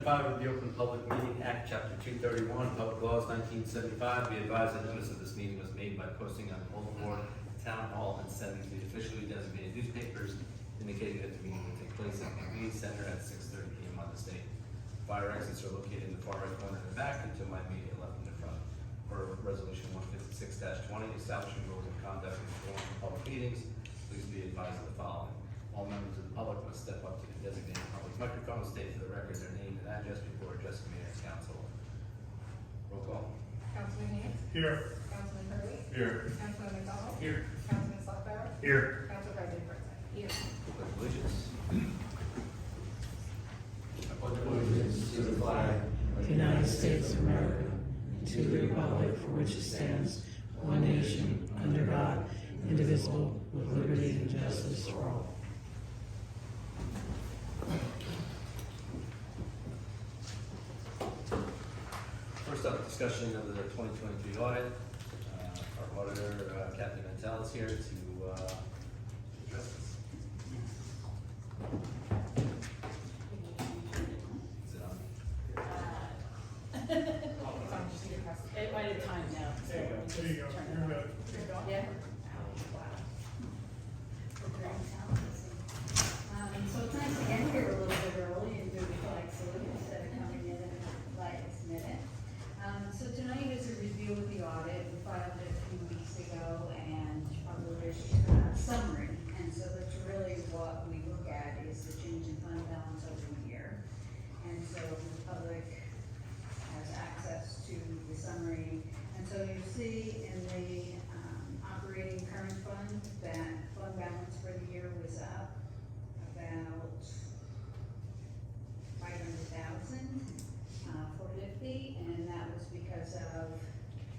5 of the Open Public Meeting Act, Chapter 231, Public Laws 1975. Be advised that notice of this meeting was made by posting on Old Board, Town Hall, and sending to the officially designated newspapers indicating that the meeting will take place at the Community Center at 6:30 p.m. on this date. Fire exits are located in the far right corner in the back and to my immediate left in the front. For Resolution 156-20, establishing rules of conduct and form for public meetings, please be advised of the following. All members of the public must step up to the designated public microphone, state for the record their name and address before addressing me as council. Roll call. Councilman Haynes. Here. Councilman Hurley. Here. Councilman McDonald. Here. Councilman Slugbear. Here. Council President Preston. Here. Pledge allegiance. I pledge allegiance to the flag of the United States of America, and to the republic for which it stands, one nation, under God, indivisible, with liberty and justice for all. First up, discussion of the 2023 audit. Our auditor, Captain Mantel, is here to address this. Is it on? It might have timed now. There you go. There you go. You're good. Yeah. So it's nice to get here a little bit early and do the flag salute instead of coming in at the last minute. So tonight is a review of the audit. We filed it a few weeks ago and published a summary. And so that's really what we look at is the change in fund balance over the year. And so the public has access to the summary. And so you see in the operating current fund that fund balance for the year was up about 500,000, 450, and that was because of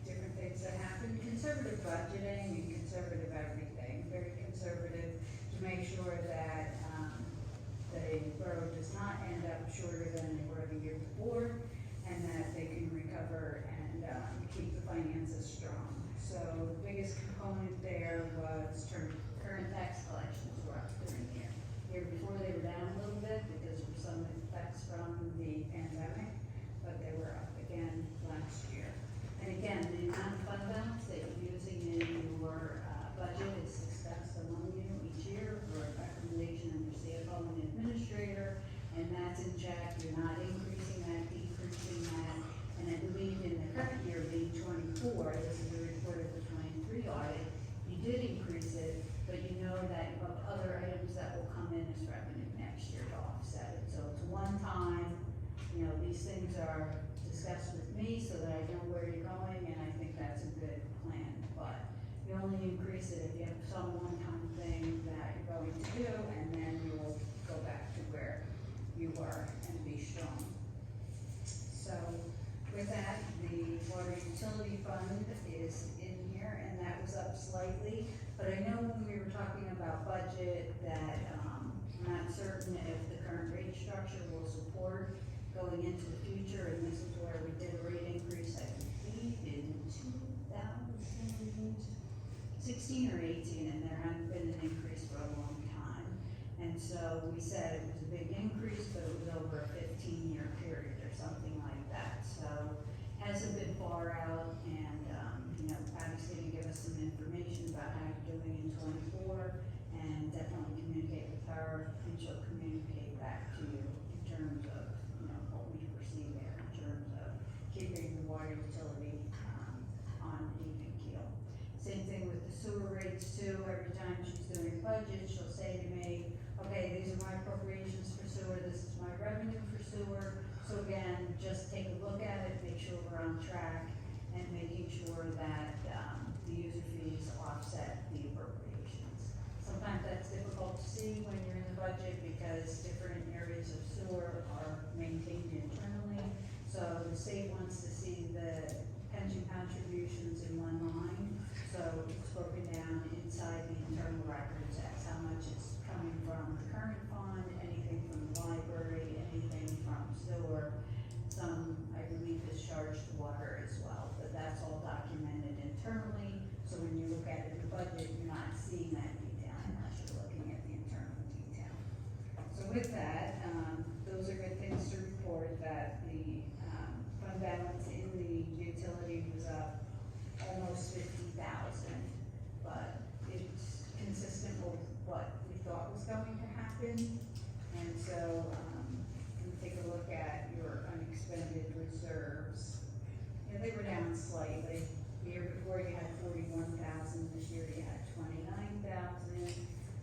different things that happened. Conservative budgeting and conservative everything, very conservative to make sure that the borough does not end up shorter than they were the year before, and that they can recover and keep the finances strong. So the biggest component there was current tax collections were up during the year. Year before they were down a little bit because of some effects from the pandemic, but they were up again last year. And again, the amount of fund balance that you're using in your budget is discussed among you each year for a recommendation of your CFO and administrator, and that's in check. You're not increasing that, decreasing that. And I believe in the current year being 24, this is a report of the 23 audit, you did increase it, but you know that you have other items that will come in as revenue next year to offset it. So it's one time, you know, these things are discussed with me so that I know where you're going, and I think that's a good plan. But you only increase it if you have some one-time thing that you're going to do, and then you will go back to where you were and be strong. So with that, the water utility fund is in here, and that was up slightly. But I know when we were talking about budget that I'm not certain if the current rate structure will support going into the future, and this is where we did a rate increase, I believe, in 2016 or 18, and there hadn't been an increase for a long time. And so we said it was a big increase, but it was over a 15-year period or something like that. So hasn't been far out, and you know, Patty's going to give us some information about how you're doing in 24, and definitely communicate with her, and she'll communicate back to you in terms of, you know, what we foresee there in terms of keeping the water utility on an even keel. Same thing with the sewer rates too. Every time she's doing budget, she'll say to me, okay, these are my appropriations for sewer, this is my revenue for sewer. So again, just take a look at it, make sure we're on track, and making sure that the user fees offset the appropriations. Sometimes that's difficult to see when you're in the budget because different areas of sewer are maintained internally. So the state wants to see the pension contributions in one line. So it's broken down inside the internal records as how much is coming from the current fund, anything from the library, anything from sewer. Some, I believe, is charged to water as well, but that's all documented internally. So when you look at it in the budget, you're not seeing that detail unless you're looking at the internal detail. So with that, those are good things to report. that the, fund balance in the utility was up almost 50,000, but it's consistent with what we thought was going to happen. And so, we take a look at your unexpended reserves. You know, they were down slightly. The year before you had 41,000, this year you had 29,000.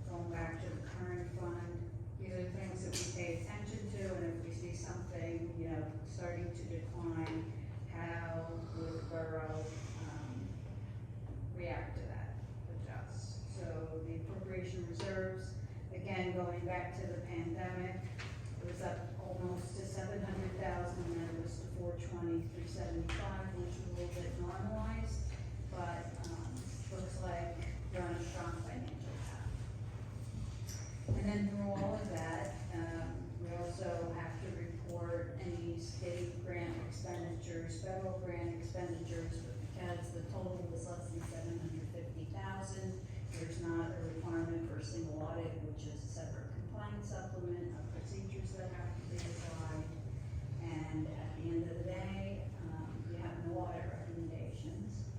Going back to the current fund, these are things that we pay attention to, and if we see something, you know, starting to decline, how would the borough, react to that, adjust? So the appropriation reserves, again, going back to the pandemic, it was up almost to 700,000, then it was to 420, 375, which was a little bit normalized, but, looks like we're on a strong financial path. And then through all of that, we also have to report any state grant expenditures, federal grant expenditures, because the total is less than 750,000. There's not a requirement for a single audit, which is a separate compliance supplement of procedures that have to be applied. And at the end of the day, you have no audit recommendations.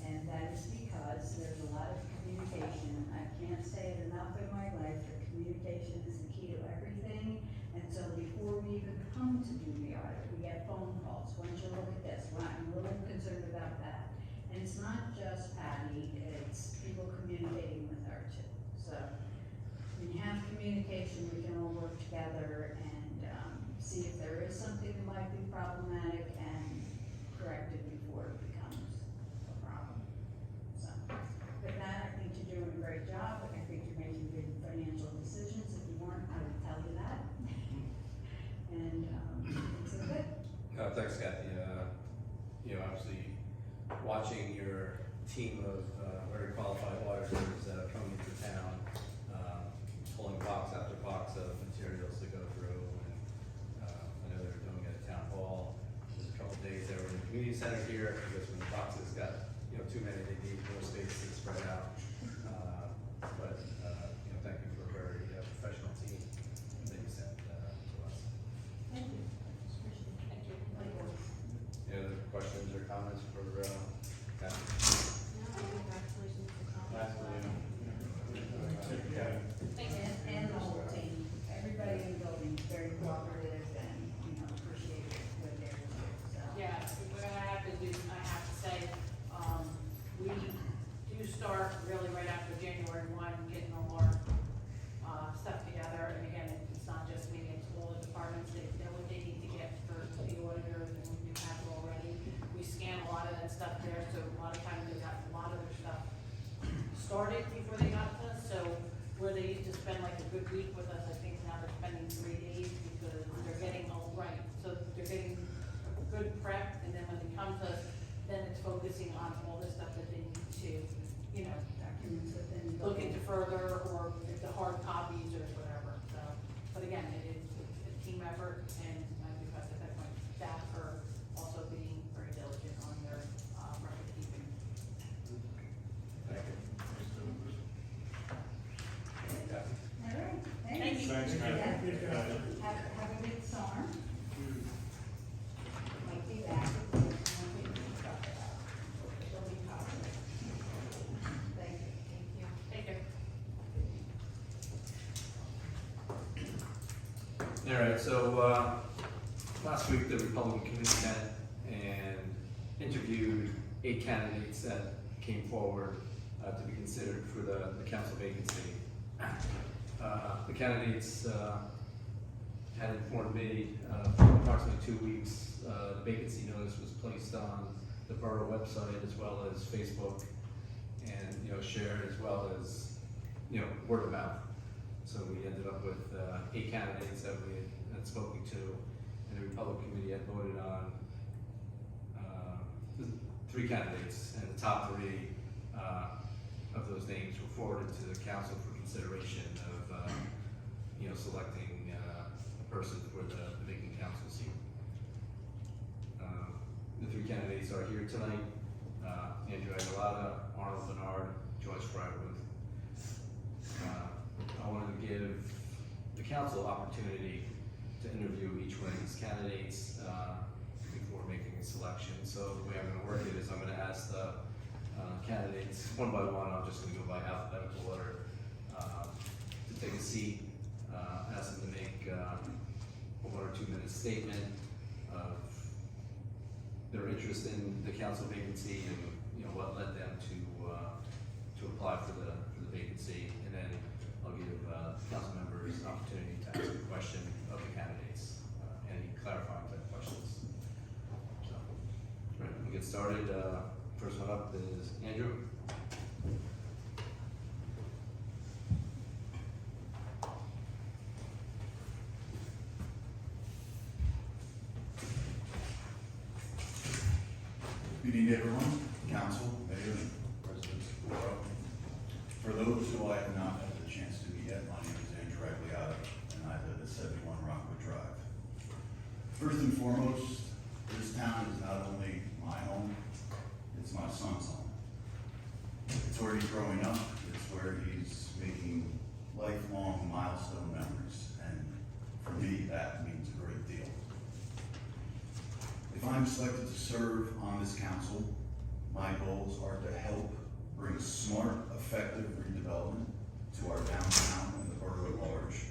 And that is because there's a lot of communication. I can't say it enough in my life, that communication is the key to everything. And so before we even come to do the audit, we get phone calls. Why don't you look at this? Well, I'm a little concerned about that. And it's not just Patty, it's people communicating with her too. So when you have communication, we can all work together and see if there is something that might be problematic and correct it before it becomes a problem. So with that, I think you're doing a great job. I think you're making good financial decisions. If you weren't, I would tell you that. And it's good. Thanks, Kathy. You know, obviously, watching your team of very qualified auditors coming into town, pulling box after box of materials to go through, and I know they're doing it at Town Hall. There's a couple days they were in the community center here, because when the boxes got, you know, too many, they need more space to spread out. But you know, thank you for a very professional team that you sent to us. Thank you. Thank you. Any other questions or comments for Kathy? Congratulations to Tom. And the whole team, everybody in the building is very cooperative and, you know, appreciate what they're doing, so. Yeah, what I have to do, I have to say, we do start really right after January 1, getting all our stuff together. And again, it's not just me, it's all the departments, they know what they need to get for the auditors, and we do have it already. We scan a lot of that stuff there, so a lot of times they got a lot of their stuff started before they got to us. So where they used to spend like a good week with us, I think now they're spending 3 days, because they're getting all right. So they're getting good prep, and then when they come to us, then it's focusing on all the stuff that they need to, you know, Documents within the look building. into further, or if the hard copies or whatever, so. But again, it's a team effort, and I do have to thank my staff for also being very diligent on their record keeping. Thank you. Kathy? All right, Thank thanks. you. Thanks, Kathy. Yeah. Have a good summer. Might be back if there's one thing to talk about. It'll be positive. Thank you. Thank you. Take care. All right, so, last week the Republican Committee met and interviewed 8 candidates that came forward to be considered for the council vacancy. The candidates had informed me for approximately 2 weeks. The vacancy notice was placed on the borough website as well as Facebook, and, you know, shared as well as, you know, word of mouth. So we ended up with 8 candidates that we had spoken to, and the Republican Committee had voted on 3 candidates, and the top 3 of those names were forwarded to the council for consideration of, you know, selecting a person for the vacant council seat. The 3 candidates are here tonight: Andrew Aguilada, Arnold Bernard, Joyce Frywood. I wanted to give the council opportunity to interview each one of these candidates, before making a selection. So the way I'm gonna work it is I'm gonna ask the, candidates one by one. I'm just gonna go by alphabetical order, to take a seat, ask them to make, a 1 or 2 minute statement of their interest in the council vacancy and, you know, what led them to apply for the vacancy. And then I'll give, council members an opportunity to ask a question of the candidates, any clarifying type questions. So, all right, we'll get started. First one up is Andrew. Good evening, everyone, council, mayor, and residents of the borough. For those who I have not had the chance to meet yet, my name is Andrew Ragliata, and I live at 71 Rockaway Drive. First and foremost, this town is not only my home, it's my son's home. It's where he's growing up, it's where he's making lifelong milestone memories, and for me, that means a great deal. If I'm selected to serve on this council, my goals are to help bring smart, effective redevelopment to our downtown and the borough at large,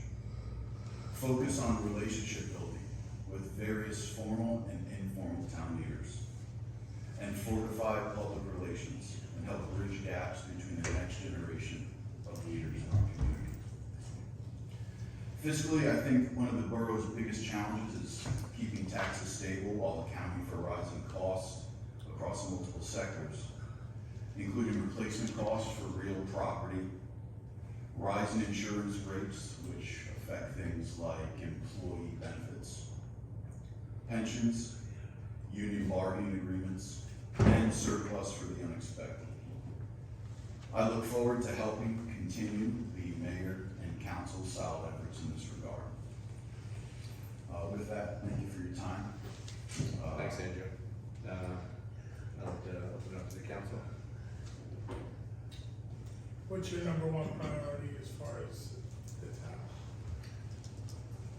focus on relationship building with various formal and informal town leaders, and fortify public relations and help bridge gaps between the next generation of leaders in our community. Fiscally, I think one of the borough's biggest challenges is keeping taxes stable while accounting for rising costs across multiple sectors, including replacement costs for real property, rising insurance rates, which affect things like employee benefits, pensions, union bargaining agreements, and surplus for the unexpected. I look forward to helping continue the mayor and council's solid efforts in this regard. With that, thank you for your time. Thanks, Andrew. I'd like to open it up to the council. What's your number one priority as far as the town?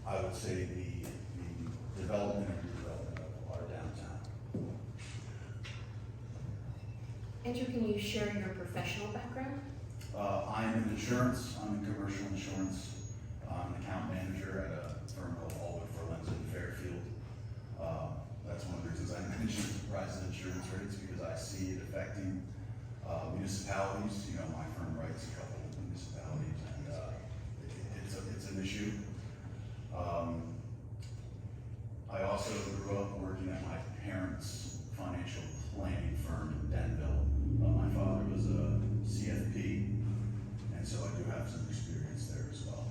I would say the development and redevelopment of our downtown. Andrew, can you share your professional background? I'm in insurance, I'm in commercial insurance. I'm an account manager at a firm called Allwood for Lenson Fairfield. That's one of the reasons I mentioned rising insurance rates, because I see it affecting municipalities. You know, my firm writes a couple of municipalities, and it's an issue. I also grew up working at my parents' financial planning firm in Denville. My father was a CFP, and so I do have some experience there as well.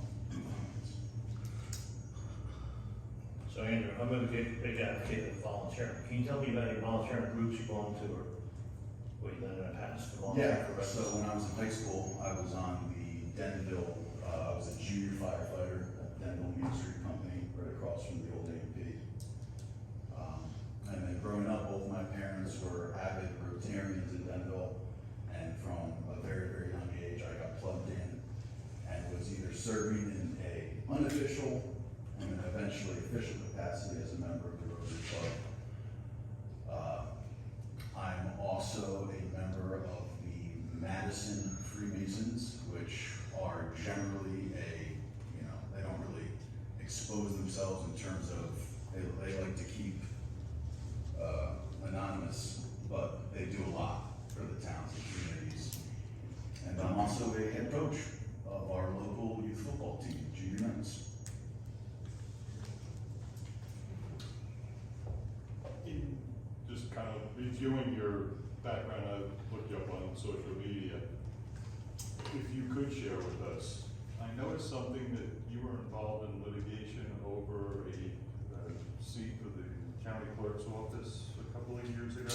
So Andrew, I'm a big advocate of volunteering. Can you tell me about any volunteering groups you belong to, or what you've done in the past to volunteer for So residents? when I was in high school, I was on the Denville, I was a junior firefighter at the Denville Meat Street Company, right across from the old A&P. And then growing up, both my parents were avid Rotarians in Denville, and from a very, very young age, I got plugged in and was either serving in a unofficial and then eventually official capacity as a member of the Rotary Club. I'm also a member of the Madison Freemasons, which are generally they don't really expose themselves in terms of, they like to keep anonymous, but they do a lot for the towns and communities. And I'm also a head coach of our local youth football team, junior men's. Just kind of reviewing your background, I looked you up on social media. If you could share with us, I noticed something that you were involved in litigation over a seat for the county clerk's office a couple of years ago.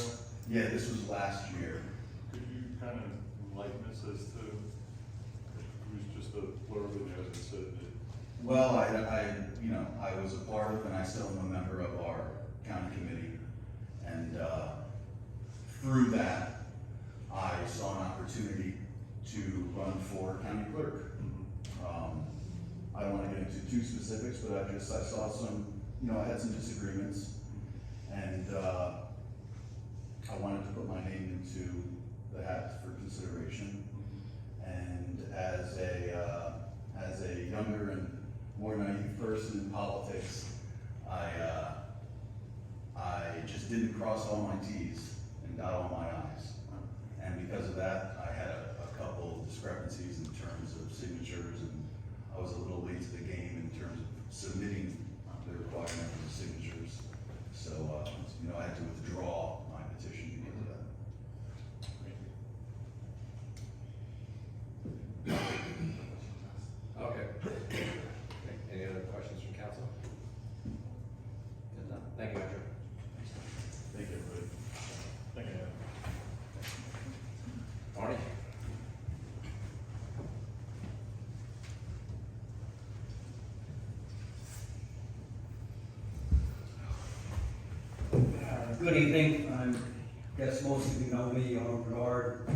Yeah, this was last year. Could you kind of enlighten us as to, it was just a blurb in there that said that. Well, I was a part of, and I still am a member of our county committee. And through that, I saw an opportunity to run for county clerk. I don't want to get into too specifics, but I saw some, I had some disagreements, and, I wanted to put my name into the hat for consideration. And as a younger and more naive person in politics, I just didn't cross all my T's and dot all my I's. And because of that, I had a couple discrepancies in terms of signatures, and I was a little late to the game in terms of submitting the requirement for the signatures. So, I had to withdraw my petition because of that. Okay. Any other questions from council? Good enough. Thank you, Andrew. Thank you, everybody. Thank you. Marty? Good evening. I guess most of you know me, I'm Bernard.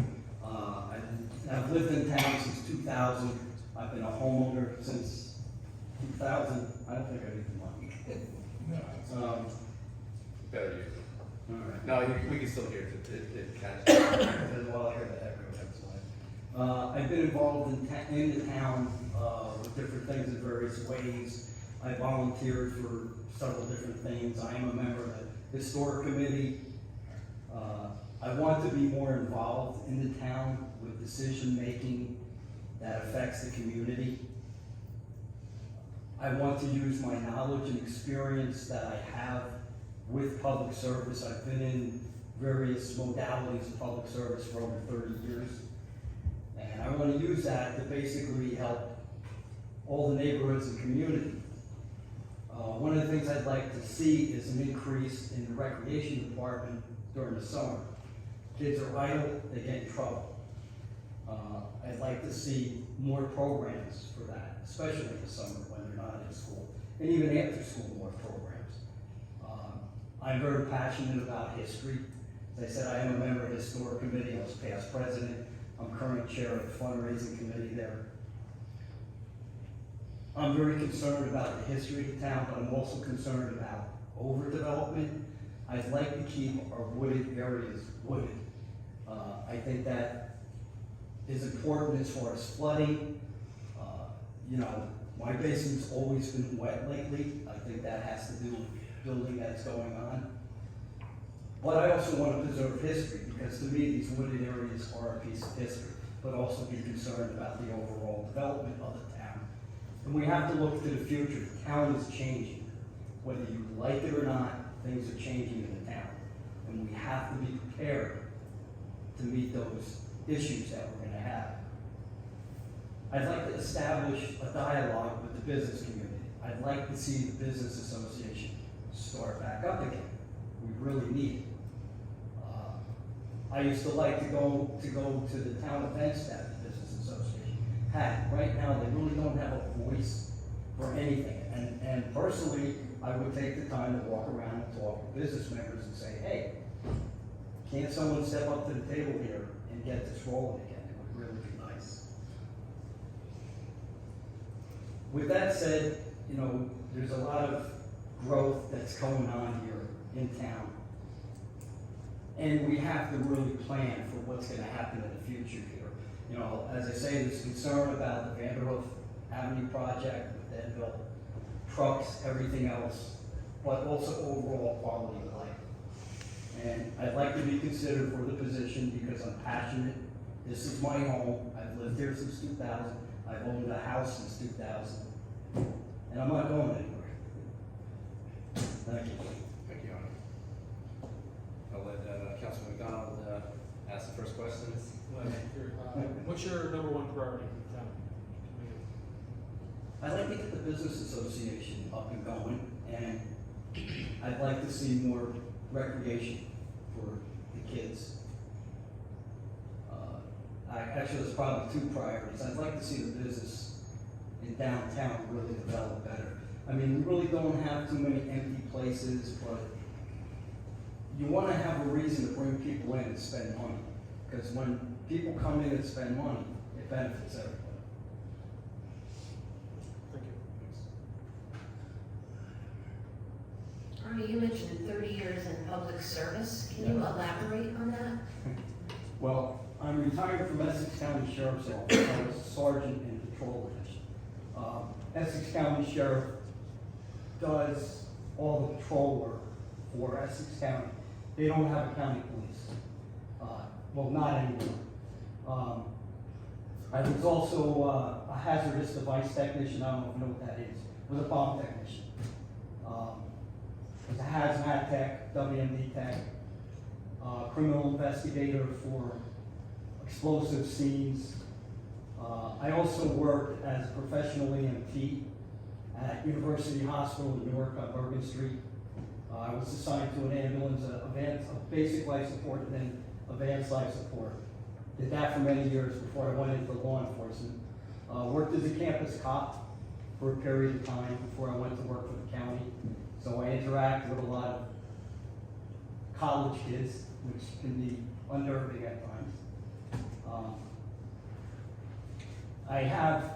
I've lived in town since 2000. I've been a homeowner since 2000. I don't think I need the money. Better you. All right. No, we can still hear it catches. Well, I heard the echo, that's why. I've been involved in the town with different things in various ways. I volunteered for several different things. I am a member of the Historic Committee. I want to be more involved in the town with decision-making that affects the community. I want to use my knowledge and experience that I have with public service. I've been in various modalities of public service for over 30 years. And I want to use that to basically help all the neighborhoods and community. One of the things I'd like to see is an increase in the recreation department during the summer. Kids are idle, they get in trouble. I'd like to see more programs for that, especially in the summer when they're not in school, and even after school, more programs. I'm very passionate about history. As I said, I am a member of the Historic Committee. I was past president. I'm current chair of the fundraising committee there. I'm very concerned about the history of the town, but I'm also concerned about overdevelopment. I'd like to keep our wooded areas wooded. I think that is important as far as flooding. My basement's always been wet lately. I think that has to do with building that's going on. But I also want to preserve history, because to me, these wooded areas are a piece of history, but also be concerned about the overall development of the town. And we have to look to the future. The town is changing. Whether you like it or not, things are changing in the town. And we have to be prepared to meet those issues that we're going to have. I'd like to establish a dialogue with the business community. I'd like to see the business association start back up again. We really need it. I used to like to go to the town events that the business association had. Right now, they really don't have a voice for anything. And personally, I would take the time to walk around and talk with business members and say, hey, can't someone step up to the table here and get this rolling again? It would really be nice. With that said, there's a lot of growth that's going on here in town. And we have to really plan for what's going to happen in the future here. As I say, there's concern about the Vanderhoof Avenue project with Denville, trucks, everything else, but also overall quality of life. And I'd like to be considered for the position because I'm passionate. This is my home. I've lived here since 2000. I've owned a house since 2000. And I'm not going anywhere. Thank you. Thank you, Arnie. I'll let Councilman McDonald ask the first questions. What's your number one priority for the town? I'd like to get the business association up and going, and I'd like to see more recreation for the kids. Actually, there's probably two priorities. I'd like to see the business in downtown really develop better. I mean, we really don't have too many empty places, but you want to have a reason to bring people in and spend money. Because when people come in and spend money, it benefits everybody. Thank you. You mentioned 30 years in public service. Can you elaborate on that? Well, I'm retired from Essex County Sheriff's Office. I was a sergeant in patrol division. Essex County Sheriff does all the patrol work for Essex County. They don't have a county police. Well, not anymore. I was also a hazardous device technician. I don't know if you know what that is. I was a bomb technician. I was a hazmat tech, WMD tech, criminal investigator for explosive scenes. I also worked as a professional EMT at University Hospital in Newark on Bergen Street. I was assigned to an ambulance, a basic life support, and then advanced life support. Did that for many years before I went into law enforcement. Worked as a campus cop for a period of time before I went to work for the county. So I interact with a lot of college kids, which can be unnerving at times. I have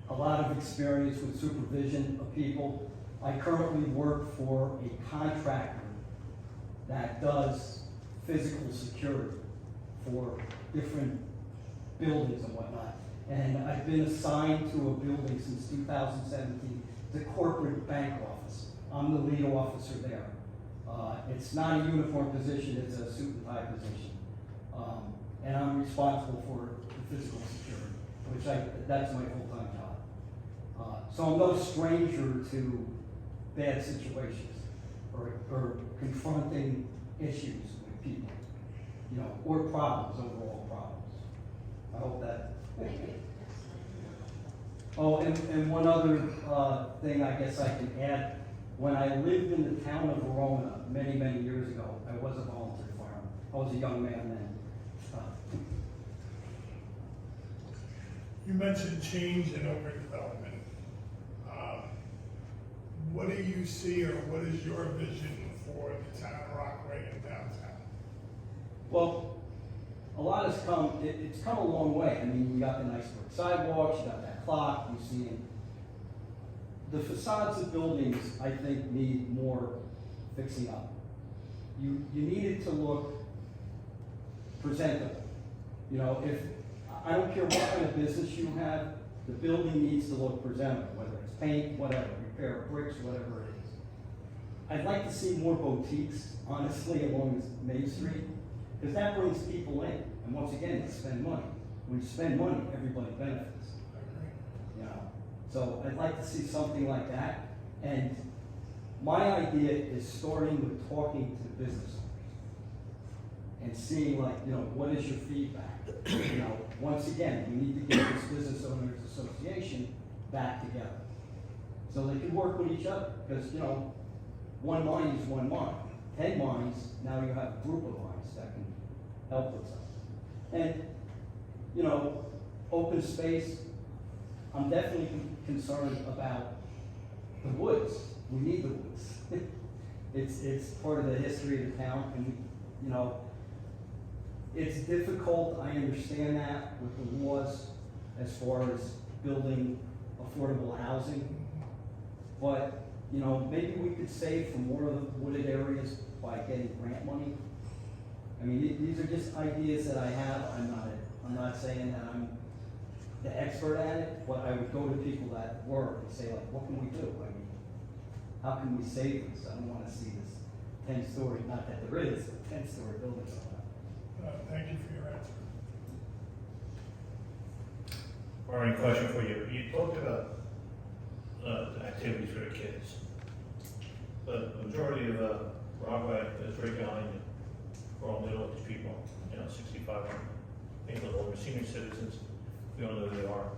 a lot of experience with supervision of people. I currently work for a contractor that does physical security for different buildings and whatnot. And I've been assigned to a building since 2017, the corporate bank office. I'm the lead officer there. It's not a uniform position, it's a suit and tie position. And I'm responsible for the physical security, which that's my full-time job. So I'm no stranger to bad situations or confronting issues with people, you know, or problems, overall problems. I hope that. Oh, and one other thing I guess I can add. When I lived in the town of Verona many, many years ago, I was a volunteer fireman. I was a young man then. You mentioned change and overdevelopment. What do you see, or what is your vision for the town of Rockaway and downtown? Well, a lot has come, it's come a long way. I mean, you got the nice brick sidewalks, you got that clock, you see it. The facades of buildings, I think, need more fixing up. You need it to look presentable. You know, I don't care what kind of business you have, the building needs to look presentable, whether it's paint, whatever, repair bricks, whatever it is. I'd like to see more boutiques, honestly, along Main Street, because that brings people in. And once again, you spend money. When you spend money, everybody benefits. You know, so I'd like to see something like that. And my idea is starting with talking to the business owners and seeing, like, you know, what is your feedback? You know, once again, we need to get this business owners association back together so they can work with each other. Because, you know, one mind is one mind. 10 minds, now you have a group of minds that can help with something. And, you know, open space, I'm definitely concerned about the woods. We need the woods. It's part of the history of the town, and, you know, it's difficult, I understand that, with the laws as far as building affordable housing. But, you know, maybe we could save for more of the wooded areas by getting grant money. I mean, these are just ideas that I have. I'm not saying that I'm the expert at it, but I would go to people that work and say, like, what can we do? I mean, how can we save this? I don't want to see this 10-story, not that there is, a 10-story building. Thank you for your answer. Or any question for you? You talked about the activities for the kids. But the majority of Rockaway is right behind you. We're all middle-aged people, you know, 65, maybe a little older, senior citizens. We don't know who they are.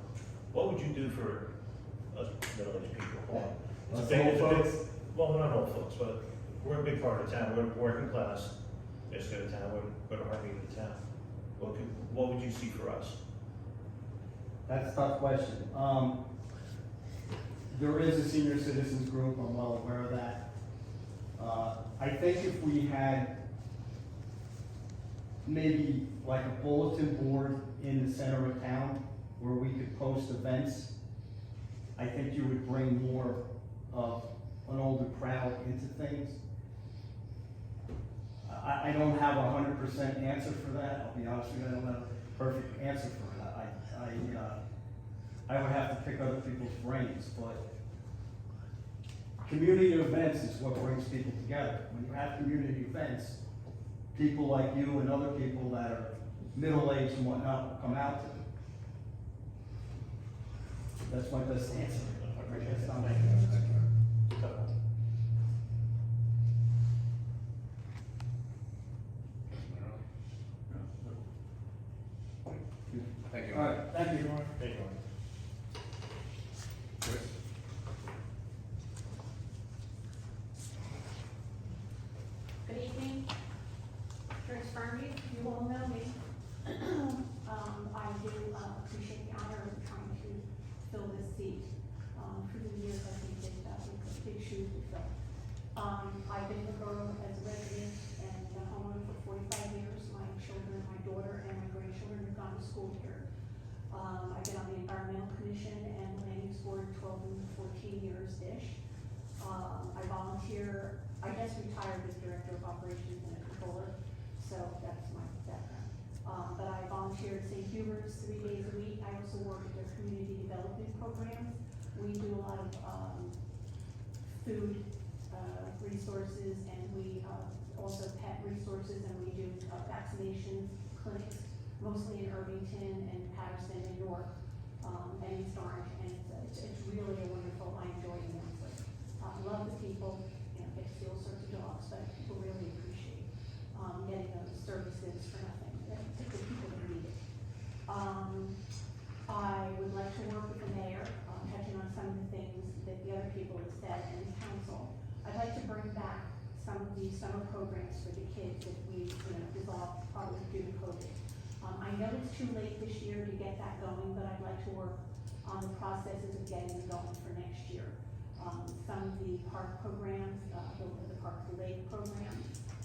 What would you do for us middle-aged people? It's a big, well, not all folks, but we're a big part of town. We're working class. Let's go to town. We're the heartbeat of the town. What would you see for us? That's a tough question. There is a senior citizens group, I'm well aware of that. I think if we had maybe like a bulletin board in the center of town where we could post events, I think you would bring more of an older crowd into things. I don't have 100% answer for that, I'll be honest with you, I don't have a perfect answer for that. I would have to pick other people's brains, but community events is what brings people together. When you have community events, people like you and other people that are middle-aged and whatnot will come out to them. That's my best answer. That's not my answer. Thank you. All right, thank you. Thank you. Chris? Good evening. Chris Fergie, you all know me. I do appreciate the honor of trying to fill this seat. For the years, I think that it's a big shoe to fill. I've been in the borough as a resident and a homeowner for 45 years. My children, my daughter, and my grandchildren have gone to school here. I've been on the Environmental Commission and Land Use Board 12 and 14 years-ish. I volunteer, I just retired as Director of Operations and a Controller, so that's my background. But I volunteer at St. Hubert's 3 days a week. I also work at their community development programs. We do a lot of food resources, and we also pet resources, and we do vaccination clinics, mostly in Irvington and Patterson and York, and East Orange, and it's really a wonderful, I enjoy it immensely. Love the people, you know, get to see all sorts of dogs, but people really appreciate getting those services for nothing, particularly people that need it. I would like to work with the mayor, touching on some of the things that the other people have said, and the council. I'd like to bring back some of the summer programs for the kids that we, dissolved probably due to COVID. I know it's too late this year to get that going, but I'd like to work on the processes of getting it going for next year. Some of the park programs, the Park to Lake program,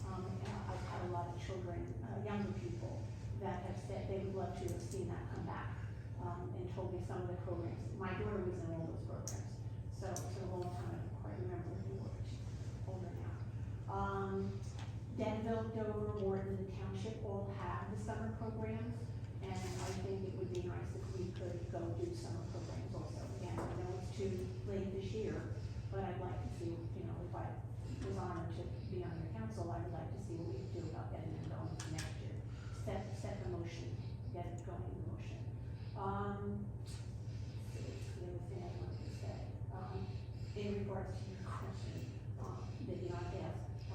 I've had a lot of children, younger people, that have said they would love to have seen that come back, and told me some of the programs. My daughter was in all those programs, so it's a long time, I don't quite remember what they were, she's older now. Denville, Dover, Morton, and Township all have the summer programs, and I think it would be nice if we could go do summer programs also. Again, I know it's too late this year, but I'd like to see, if I was honored to be on your council, I would like to see what we could do about getting it going for next year. Set the motion, get it going in motion. The other thing I wanted to say, in regards to your question, that you not asked,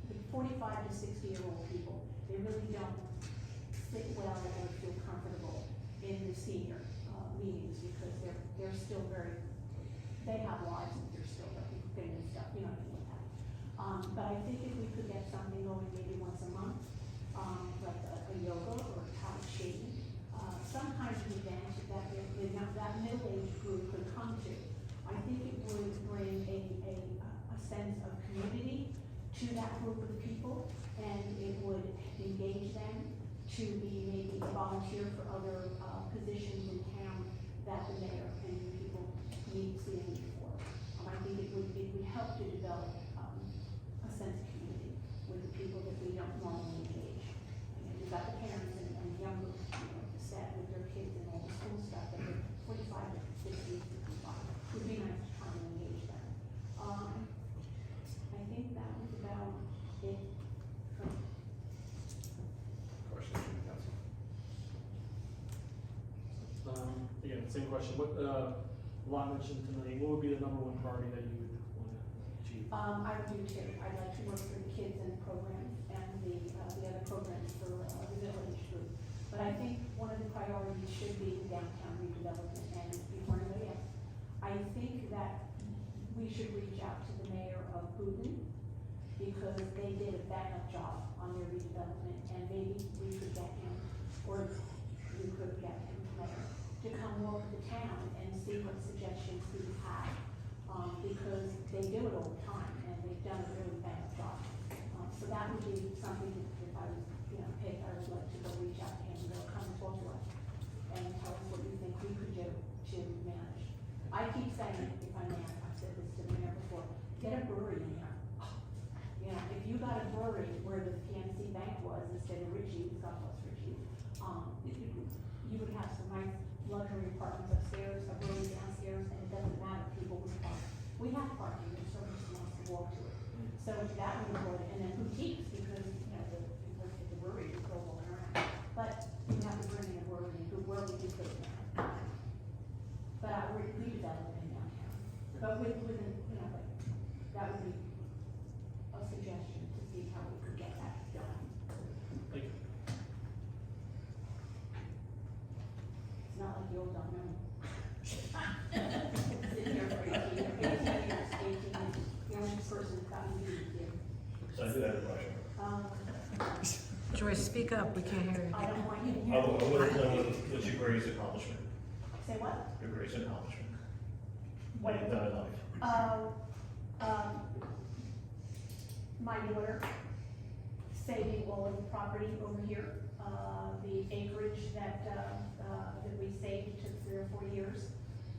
the 45 to 60-year-old people, they really don't sit well or feel comfortable in the senior meetings because they're still they have lives and they're still getting stuff, you know what I mean with that. But I think if we could get something going maybe once a month, like a yoga or a tai chi, some kind of event that middle-aged group could come to, I think it would bring a sense of community to that group of people, and it would engage them to be maybe volunteer for other positions in town that the mayor and people need to see a need for. I think it would help to develop a sense of community with the people that we don't normally engage. You've got the parents and younger people set with their kids and all the school stuff, but they're 45 to 50, 55. It would be nice to try and engage them. I think that was about it. Questions from the council? Again, same question. What, Lon mentioned tonight, what would be the number one priority that you would want to achieve? I would do too. I'd like to work for the kids and the programs and the other programs for the village group. But I think one of the priorities should be downtown redevelopment, and before anybody else, I think that we should reach out to the mayor of Boonton because they did a bang-up job on their redevelopment, and maybe we could get him, or we could get him, mayor, to come walk the town and see what suggestions he had, because they do it all the time, and they've done a really bang-up job. So that would be something that if I was, picked, I would like to go reach out to him and go come and talk to us and tell us what you think we could do to manage. I keep saying, if I may, I've said this to the mayor before, get a brewery in here. Now, if you got a brewery where the PNC Bank was instead of Ritchie's, God bless Ritchie's, you would have some nice luxury apartments upstairs, a brewery downstairs, and it doesn't matter, people would park. We have parking, if someone just wants to walk to it. So that would avoid, and then boutiques, because, you know, the brewery is still walking around. But you have to bring in a brewery, where we do put it now. But we're redeveloping downtown. But with, you know, like, that would be a suggestion to see how we could get that done. Like, It's not like the old don't know. Sitting here for 18 years, the only person that got me here. So I do have a question. Joyce, speak up, we can't hear you. I don't want you to I hear. want to know what's your greatest accomplishment? Say what? Your greatest accomplishment? What? What you've done in life? My daughter saving all of the property over here, the acreage that we saved took 3 or 4 years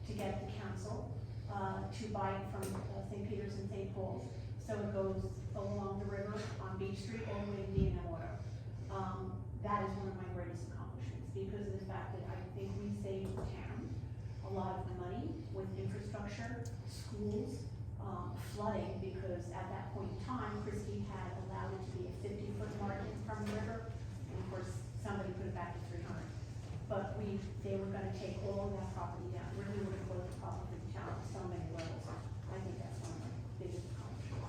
to get the council, to buy it from St. Peter's and St. Paul's. So it goes along the river on Beach Street all the way to D&M Auto. That is one of my greatest accomplishments because of the fact that I think we saved the town a lot of money with infrastructure, schools, flooding, because at that point in time, Christie had allowed it to be a 50-foot margin from the river, and of course, somebody put it back to 300. But they were gonna take all of that property down, really would have closed the problem for the town on so many levels. I think that's one of my biggest accomplishments.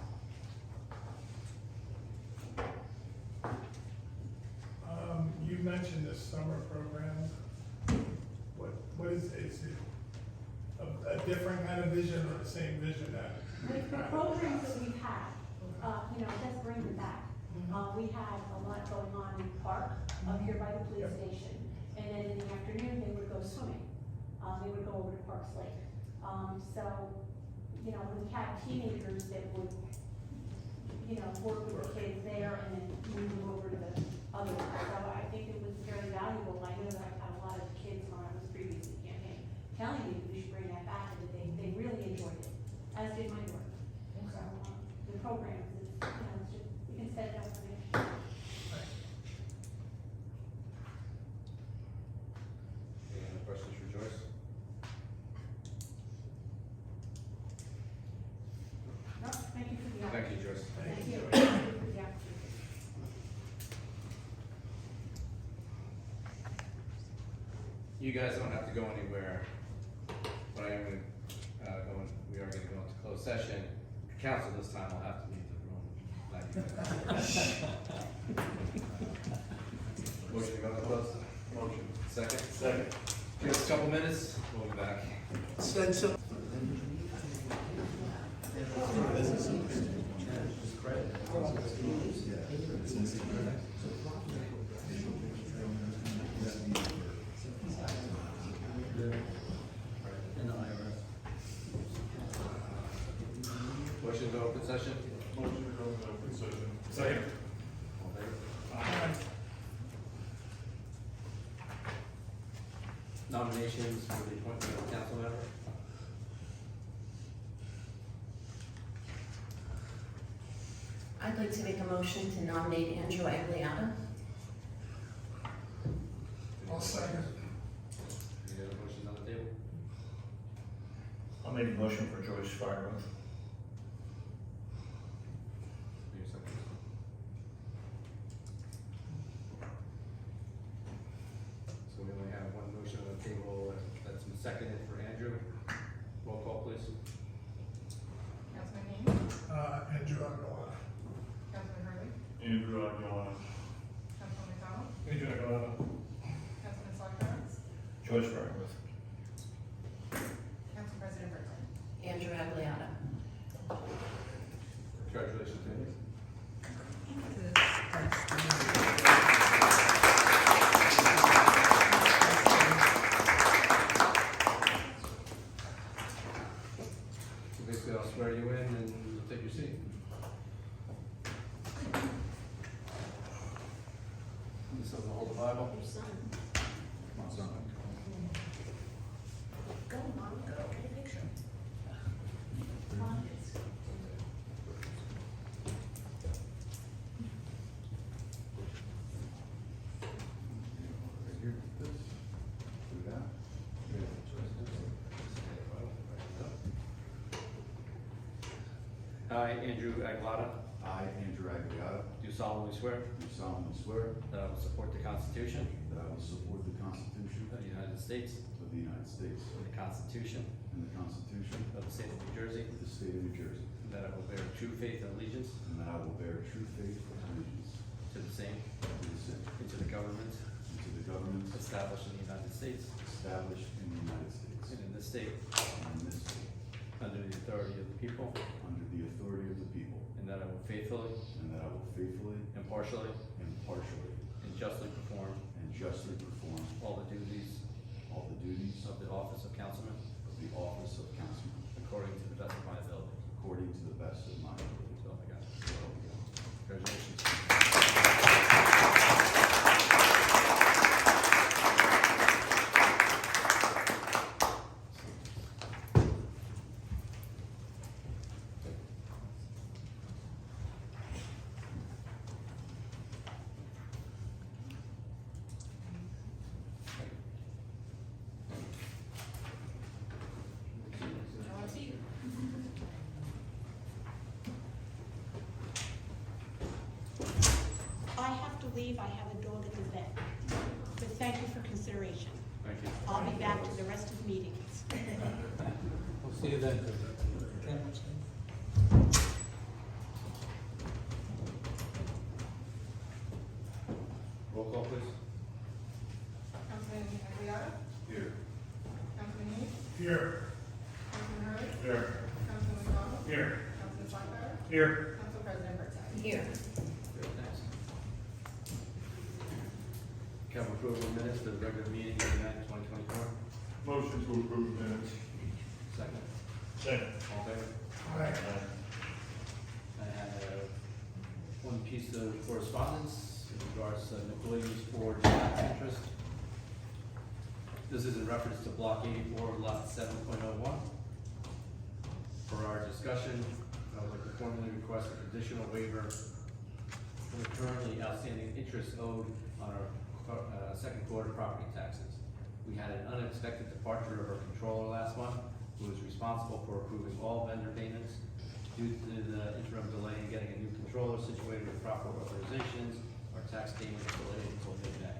You mentioned the summer programs. What is it? Is it a different kind of vision or the same vision that? With the programs that we've had, you know, let's bring them back. We had a lot going on in the park up here by the police station. And then in the afternoon, they would go swimming. They would go over to Parks Lake. So, you know, we had teenagers that would, you know, work with the kids there and then move them over to the other one. So I think it was very valuable. I know that I've had a lot of kids when I was previously campaigning, telling me we should bring that back and that they really enjoyed it, as did my daughter. So, the programs, is, you know, it's just, we can set it up for next year. Any other questions for Joyce? No, thank you for the Thank opportunity. you, Joyce. Thank you. Thank you for the opportunity. You guys don't have to go anywhere, but I am we are gonna go into closed session. Council this time will have to leave the room. Not you guys. Motion to go to close? Motion. Second? Second. Give us a couple minutes, we'll be back. Motion to go open session? Motion to go into open session. Second. All in favor? Nominations for the appointment of council member? I'd like to make a motion to nominate Andrew Agliata. I'll second. Any other motions on the table? I'll make a motion for Joyce Fireworth. Need a second? So we only have one motion on the table that's been seconded for Andrew. Roll call, please. Councilman Dean, Andrew Aguilar. Councilman Hurley, Andrew Aguilar. Councilman McDonald, Andrew Aguilar. Councilman Slackhouse, Joyce Fireworth. Council President Bertrand. Andrew Agliata. Congratulations, Andrew. So basically, I'll swear you in and you'll take your seat. This doesn't hold the Bible. Your son. My son. Go, Mom, go, get a picture. I, Andrew Aguilera, I, Andrew Aguirre, do solemnly swear do solemnly swear that I will support the Constitution that I will support the Constitution of the United States of the United States and the Constitution and the Constitution of the State of New Jersey, of the State of New Jersey, and that I will bear true faith and allegiance and that I will bear true faith and allegiance to the same to the same, and to the government and to the governments established in the United States established in the United States and in this state, and in this state, under the authority of the people, under the authority of the people, and that I will faithfully, and that I will faithfully, impartially, impartially, and justly perform and justly perform all the duties all the duties of the office of councilman of the office of councilman according to the best of my ability. according to the best of my ability. So help me God. So help me God. Congratulations. I want to see you. I have to leave, I have a dog at the vet. But thank you for consideration. Thank you. I'll be back to the rest of the meetings. We'll see you then. Roll call, please. Councilman Aguilera? Here. Councilman Heath? Here. Councilman Hurley? Here. Councilman McDonald? Here. Councilman Slackler? Here. Council President Bertstein? Here. Great, thanks. Can I have approval of minutes for the regular meeting of May 9th, 2024? Motion to approve minutes. Second. Second. All in favor? Aye. I have one piece of correspondence in regards to employees for tax interest. This is in reference to block 84, lot 7.01. For our discussion, I would like to formally request a conditional waiver for the currently outstanding interest owed on our second quarter property taxes. We had an unexpected departure of our controller last month, who was responsible for approving all vendor payments. Due to the interim delay in getting a new controller situated with proper authorizations, our tax payment was delayed until mid-May.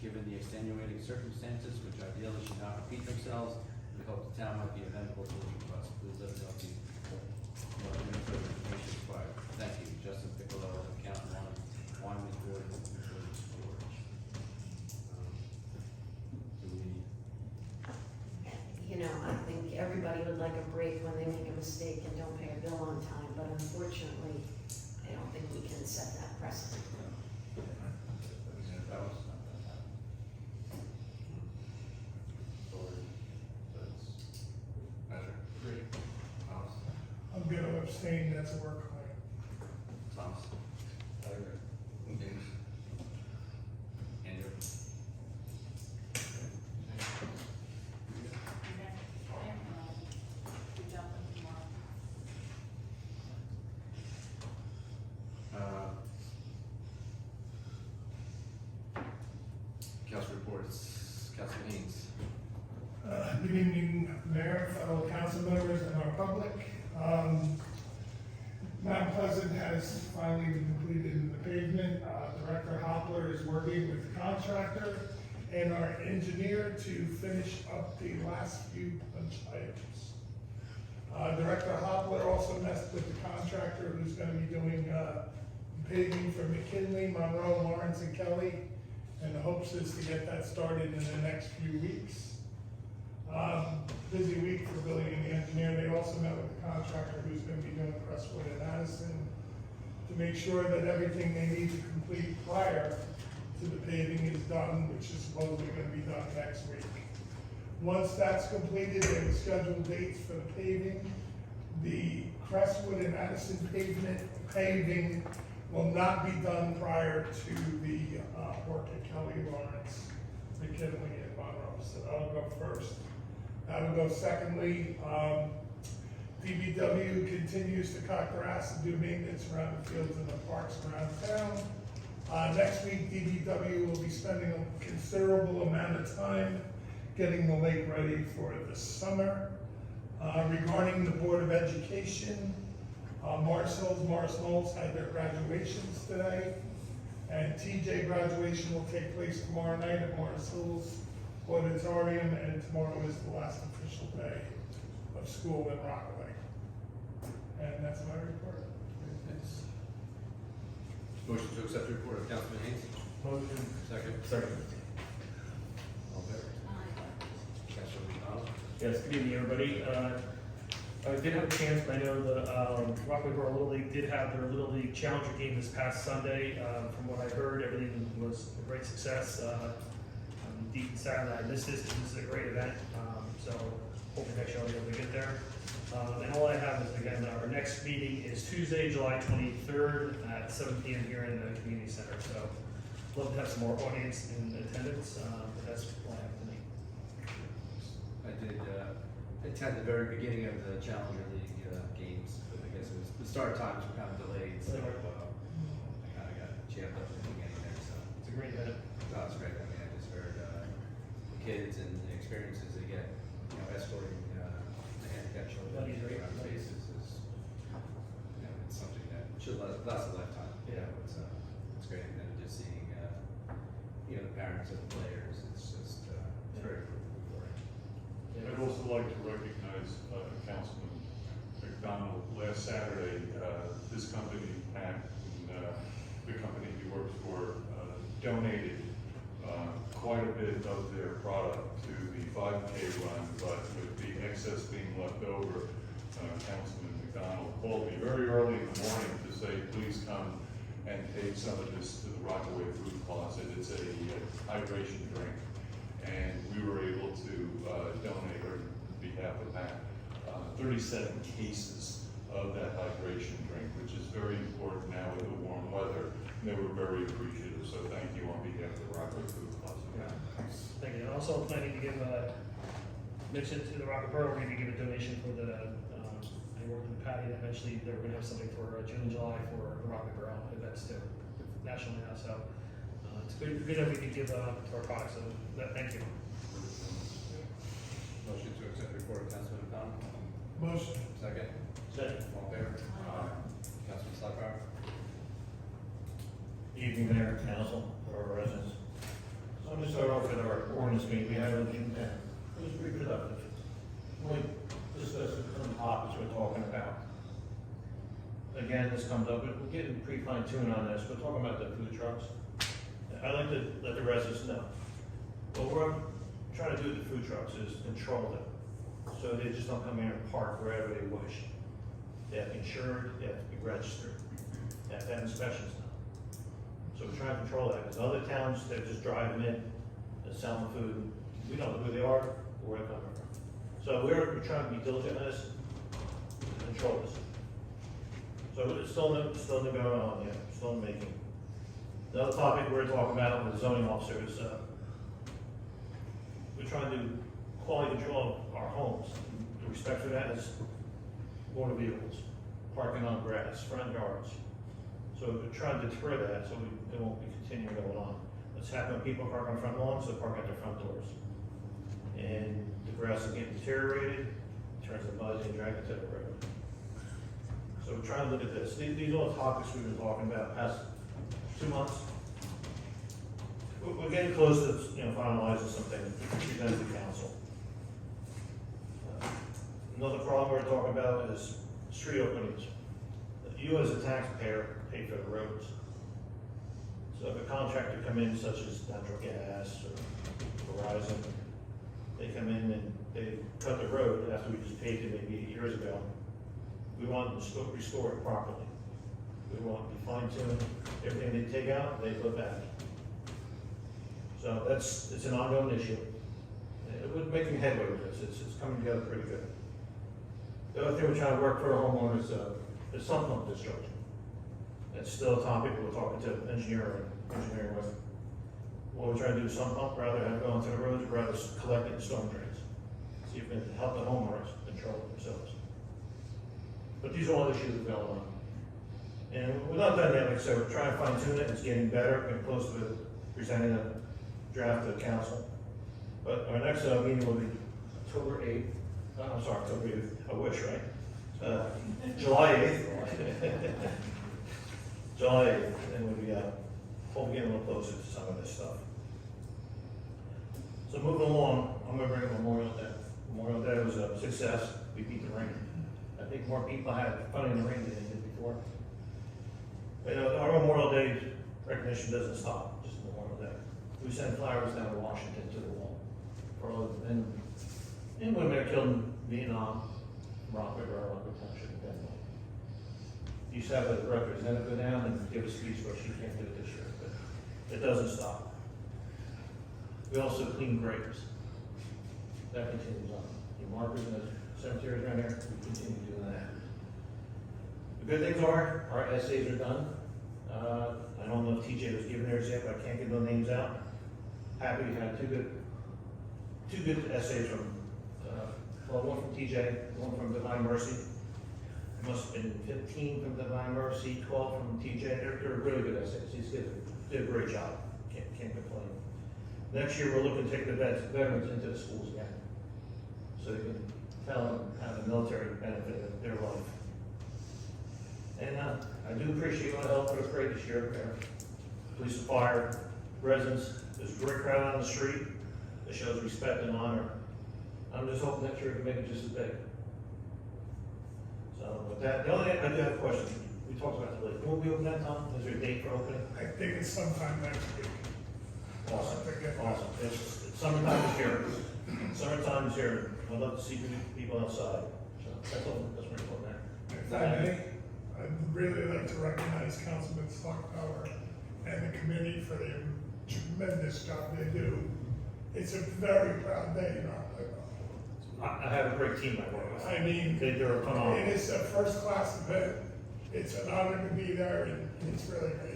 Given the extenuating circumstances, which ideally should not repeat themselves, we hope the town might be amenable to this request. Please let me know if you want any further information required. Thank you. Justin Piccolo, account one, Wyman Ford, Storage. Do we, You know, I think everybody would like a break when they make a mistake and don't pay a bill on time, but unfortunately, I don't think we can set that precedent. that was not that happened. Storage, that's measure. Agree. Thomas? I'm gonna abstain, that's a work claim. Thomas? I agree. James? Andrew? Good job tomorrow. Council reports, Council Haynes. Good evening, Mayor, fellow council members, and our public. Mount Pleasant has finally completed the pavement. Director Hopler is working with the contractor and our engineer to finish up the last few punch items. Director Hopler also met with the contractor who's gonna be doing paving for McKinley, Monroe, Lawrence, and Kelly. And the hopes is to get that started in the next few weeks. Busy week for Billy and the engineer. They also met with the contractor who's gonna be doing Crestwood and Addison to make sure that everything they need to complete prior to the paving is done, which is supposedly gonna be done next week. Once that's completed, they will schedule dates for the paving. The Crestwood and Addison paving will not be done prior to the work at Kelly, Lawrence, McKinley, and Monroe. So that'll go first. That'll go secondly. DBW continues to cut grass and do maintenance around the fields and the parks around town. Next week, DBW will be spending a considerable amount of time getting the lake ready for the summer. Regarding the Board of Education, Morris Knowles had their graduations today. And TJ graduation will take place tomorrow night at Morris Hills Auditorium, and tomorrow is the last official day of school in Rockaway. And that's my report. Motion to accept the report of Councilman Haynes. Motion. Second. Second. All in favor? Councilman McDonald? Yes, good evening, everybody. I did have a chance, I know the Rockaway Borough Little League did have their Little League Challenger game this past Sunday. From what I heard, everything was a great success. Deep Saturday, I missed this is a great event, so hopefully next year I'll be able to get there. And all I have is, again, our next meeting is Tuesday, July 23rd at 7 p.m. here in the community center. So love to have some more audience in attendance, but that's all I have tonight. I did attend the very beginning of the Challenger League games, but I guess it was, the start times were kind of delayed, so I kind of got jammed up in the beginning there, so. It's a great event. That was great. I mean, I just heard the kids and the experiences they get, you know, escorting the handicapped children That is great. around spaces is, you know, it's something that should last a lifetime. You know, it's great. And then just seeing, you know, the parents of the players, it's just, it's very rewarding. I'd also like to recognize Councilman McDonald. Last Saturday, this company, PAC, and the company he works for, donated quite a bit of their product to the 5K run, but with the excess being left over, Councilman McDonald called me very early in the morning to say, please come and take some of this to the Rockaway Food Closet. It's a hydration drink. And we were able to donate, on behalf of that, 37 cases of that hydration drink, which is very important now with the warm weather. And they were very appreciative, so thank you on behalf of the Rockaway Food Closet. Thank you. And also planning to give mention to the Rockaway Borough, we're going to give a donation for the, I worked with Patty, and eventually they were going to have something for June and July for the Rockaway Borough events too, nationally now, so it's good that we can give to our products, so thank you. Motion to accept the report of Councilman McDonald. Motion. Second. Second. All in favor? Councilman Slugger? Evening, Mayor, Council, or residents. So I'm going to start off with our ordinance meeting we had in June 10th. It was pretty productive. We discussed some topics we're talking about. Again, this comes up, but we're getting pretty fine-tuned on this. We're talking about the food trucks. I'd like to let the residents know. What we're trying to do with the food trucks is control them. So they just don't come here and park wherever they wish. They have to be insured, they have to be registered, they have to have inspections done. So we're trying to control that, because other towns, they just drive them in, and sell them food. We don't know who they are, or where they're coming from. So we're trying to be diligent in this, to control this. So it's still going on, yeah, still in the making. The other topic we're talking about with the zoning officer is, we're trying to do quality control of our homes. The respect for that is motor vehicles, parking on grass, front yards. So we're trying to deter that, so it won't be continuing going on. What's happening, people park on front lawns, so park at their front doors. And the grass is getting deteriorated, turns to mud and drag it to the road. So we're trying to look at this. These are all topics we've been talking about past 2 months. We're getting close to, finalizing something to present to the council. Another problem we're talking about is street openings. You as a taxpayer pay for the roads. So if a contractor come in, such as natural gas or Verizon, they come in and they cut the road after we just paved it maybe 8 years ago. We want to restore it properly. We want to fine-tune everything they take out, they put back. So it's an ongoing issue. We're making headway with this. It's coming together pretty good. The other thing we're trying to work for our homeowners is sump pump destruction. That's still a topic we're talking to engineering with. What we're trying to do is sump pump, rather than go onto the roads, rather collect it in storm drains. See if we can help the homeowners control it themselves. But these are all issues that are going on. And we're not done yet, like I said, we're trying to fine tune it, it's getting better, getting close to presenting a draft to the council. But our next meeting will be October 8th, I wish, right? July 8th. July 8th, and we'll be, hopefully getting a little closer to some of this stuff. So moving along, I'm gonna bring up Memorial Day. Memorial Day was a success, we beat the rain. I think more people had fun in the rain than they did before. But, our Memorial Day recognition doesn't stop, just Memorial Day. We send flowers down to Washington to the wall for all, and women are killed in Vietnam, Rockaway Borough, Rockaway Township, and Denver. Used to have a representative go down and give a speech, but she can't do it this year, but it doesn't stop. We also clean graves. That continues on. The markers in the cemeteries around there, we continue doing that. The good things are, our essays are done. I don't know if TJ was given theirs yet, but I can't get no names out. Happy we had two good essays from, one from TJ, one from Divine Mercy. It must have been 15 from Divine Mercy, 12 from TJ. They're really good essays. He's did a great job. Can't complain. Next year, we're looking to take the veterans into the schools again, so they can tell them how the military benefited their life. And I do appreciate all the help for the parade this year. Police and fire, residents, there's a great crowd on the street that shows respect and honor. I'm just hoping next year we can make it just as big. So with that, the only thing, I do have a question. We talked about the lake. Will we open that, Tom? Is there a date for opening? I think it's sometime next week. Awesome, awesome. It's summertime is here. Summertime is here. I'd love to see people outside. So that's all, that's my report there. If I may, I'd really like to recognize Councilman Stockpower and the committee for the tremendous job they do. It's a very proud day, you know. I have a great team I work with. I mean, They're phenomenal. it is a first-class event. It's an honor to be there, and it's really great.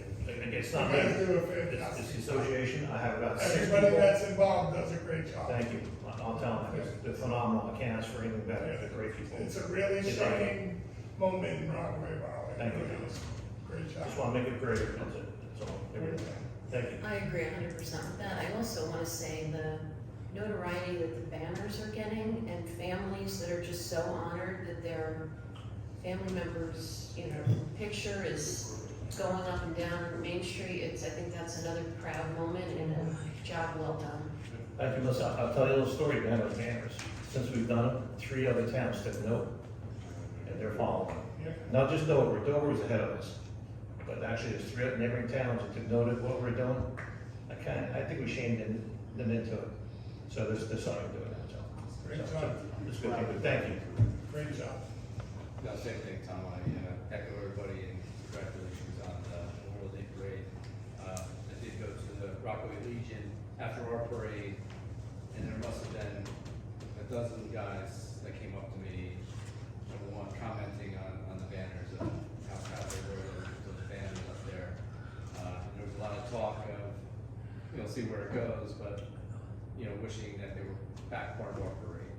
It's not You me. guys do a It's fantastic the association. I have about 6 Everybody people. that's involved does a great job. Thank you. I'll tell them. They're phenomenal. I can't ask for anything better. They're great people. It's a really shining moment in Rockaway Borough. It Thank you. really is. Great job. Just want to make it greater. That's it. That's all. Thank you. I agree 100% with that. I also want to say the notoriety that the banners are getting and families that are just so honored that their family members, picture is going up and down Main Street. I think that's another proud moment and a job well done. Thank you, Melissa. I'll tell you a little story behind those banners. Since we've done it, 3 other towns took note, and they're following. Yeah. Not just Dover. Dover was ahead of us, but actually there's 3 other neighboring towns that took note of what we're doing. I think we shamed them into it. So they're starting to do it now, so. Great So, job. it's good, but thank you. Great job. No, same thing, Tom. I echo everybody and congratulations on the Memorial Day parade. I did go to the Rockaway Legion after our parade, and there must have been a dozen guys that came up to me, number one, commenting on the banners and how proud they were of the banners up there. There was a lot of talk of, see where it goes, but, wishing that they were back part of our parade.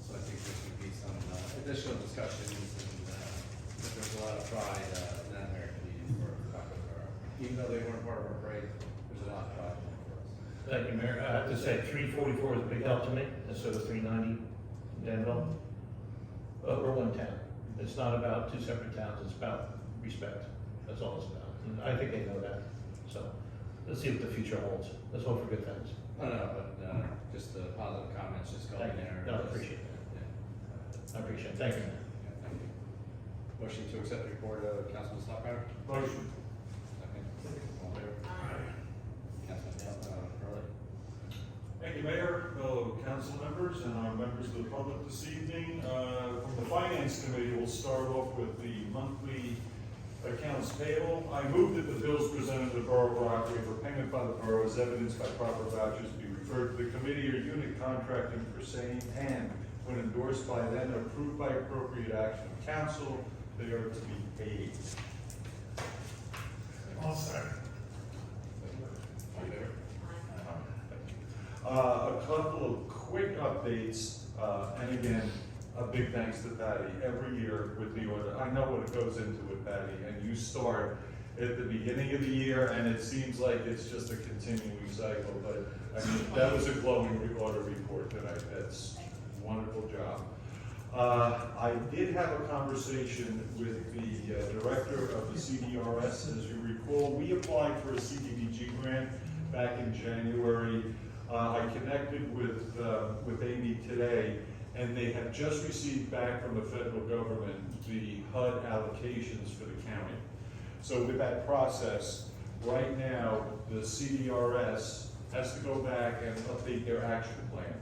So I think there should be some additional discussions, and there's a lot of pride in that American Legion for Rockaway Borough. Even though they weren't part of our parade, there's a lot of pride in it for us. Thank you, Mayor. I have to say, 344 is a big help to me, and so is 390 in Danville. We're one town. It's not about 2 separate towns, it's about respect. That's all it's about. And I think they know that. So let's see what the future holds. Let's hope for good things. No, but just the positive comments just going Thank you. there. No, I appreciate that. Yeah. I appreciate it. Thank you, Mayor. Yeah, thank you. Motion to accept the report of Councilman Stockmeyer? Motion. Second. All in favor? Councilman Hurley? Thank you, Mayor, fellow council members, and our members of the public this evening. From the Finance Committee, we'll start off with the monthly accounts payable. I move that the bills presented to the Borough of Rockaway for payment by the borough as evidenced by proper vouchers be referred to the committee or unit contracting for same, and when endorsed by them and approved by appropriate action of council, they are to be paid. All set. All in favor? A couple of quick updates, and again, a big thanks to Patty. Every year with the order, I know what it goes into it, Patty, and you start at the beginning of the year, and it seems like it's just a continuing cycle, but I mean, that was a glowing order report tonight. That's a wonderful job. I did have a conversation with the director of the CDRS. As you recall, we applied for a CDBG grant back in January. I connected with Amy today, and they have just received back from the federal government the HUD allocations for the county. So with that process, right now, the CDRS has to go back and update their action plan.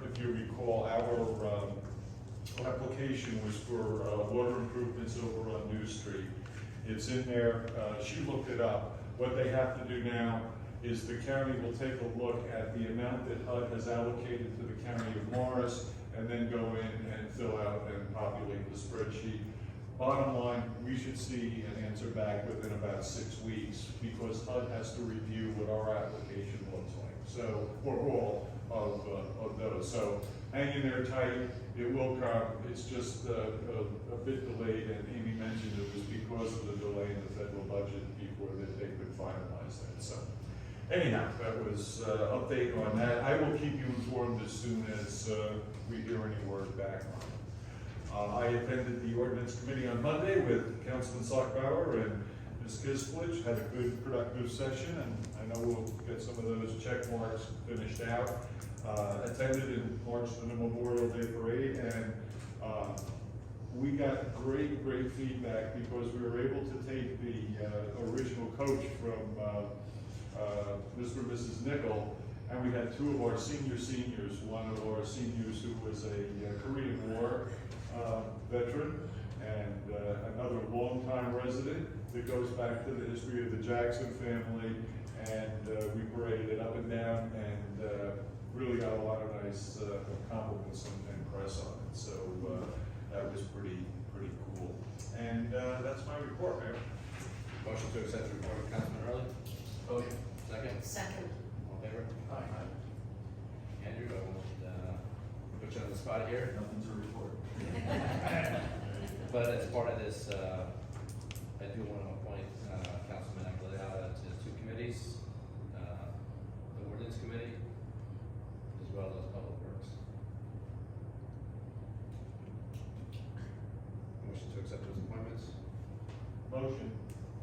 If you recall, our application was for water improvements over on New Street. It's in there, she looked it up. What they have to do now is the county will take a look at the amount that HUD has allocated to the county of Morris, and then go in and fill out and populate the spreadsheet. Bottom line, we should see an answer back within about 6 weeks, because HUD has to review what our application looks like. So, or all of those. So hang in there tight, it will come. It's just a bit delayed, and Amy mentioned it was because of the delay in the federal budget before that they could finalize that. So anyhow, that was update on that. I will keep you informed as soon as we hear any word back on it. I attended the ordinance committee on Monday with Councilman Sockbauer and Ms. Kislevich, had a good productive session, and I know we'll get some of those check marks finished out. Attended and marched in the Memorial Day Parade, and we got great feedback, because we were able to take the original coach from Mr. and Mrs. Nickel, and we had two of our seniors, one of our seniors who was a Korean War veteran, and another longtime resident that goes back to the history of the Jackson family, and we paraded it up and down, and really got a lot of nice compliments and press on it. So that was pretty cool. And that's my report, Mayor. Motion to accept the report of Councilman Hurley. Motion. Second. Second. All in favor? Aye. Andrew, I won't put you on the spot here. Nothing to report. But as part of this, I do want to appoint Councilman Aguilera to 2 committees, the ordinance committee, as well as public works. Motion to accept those appointments. Motion.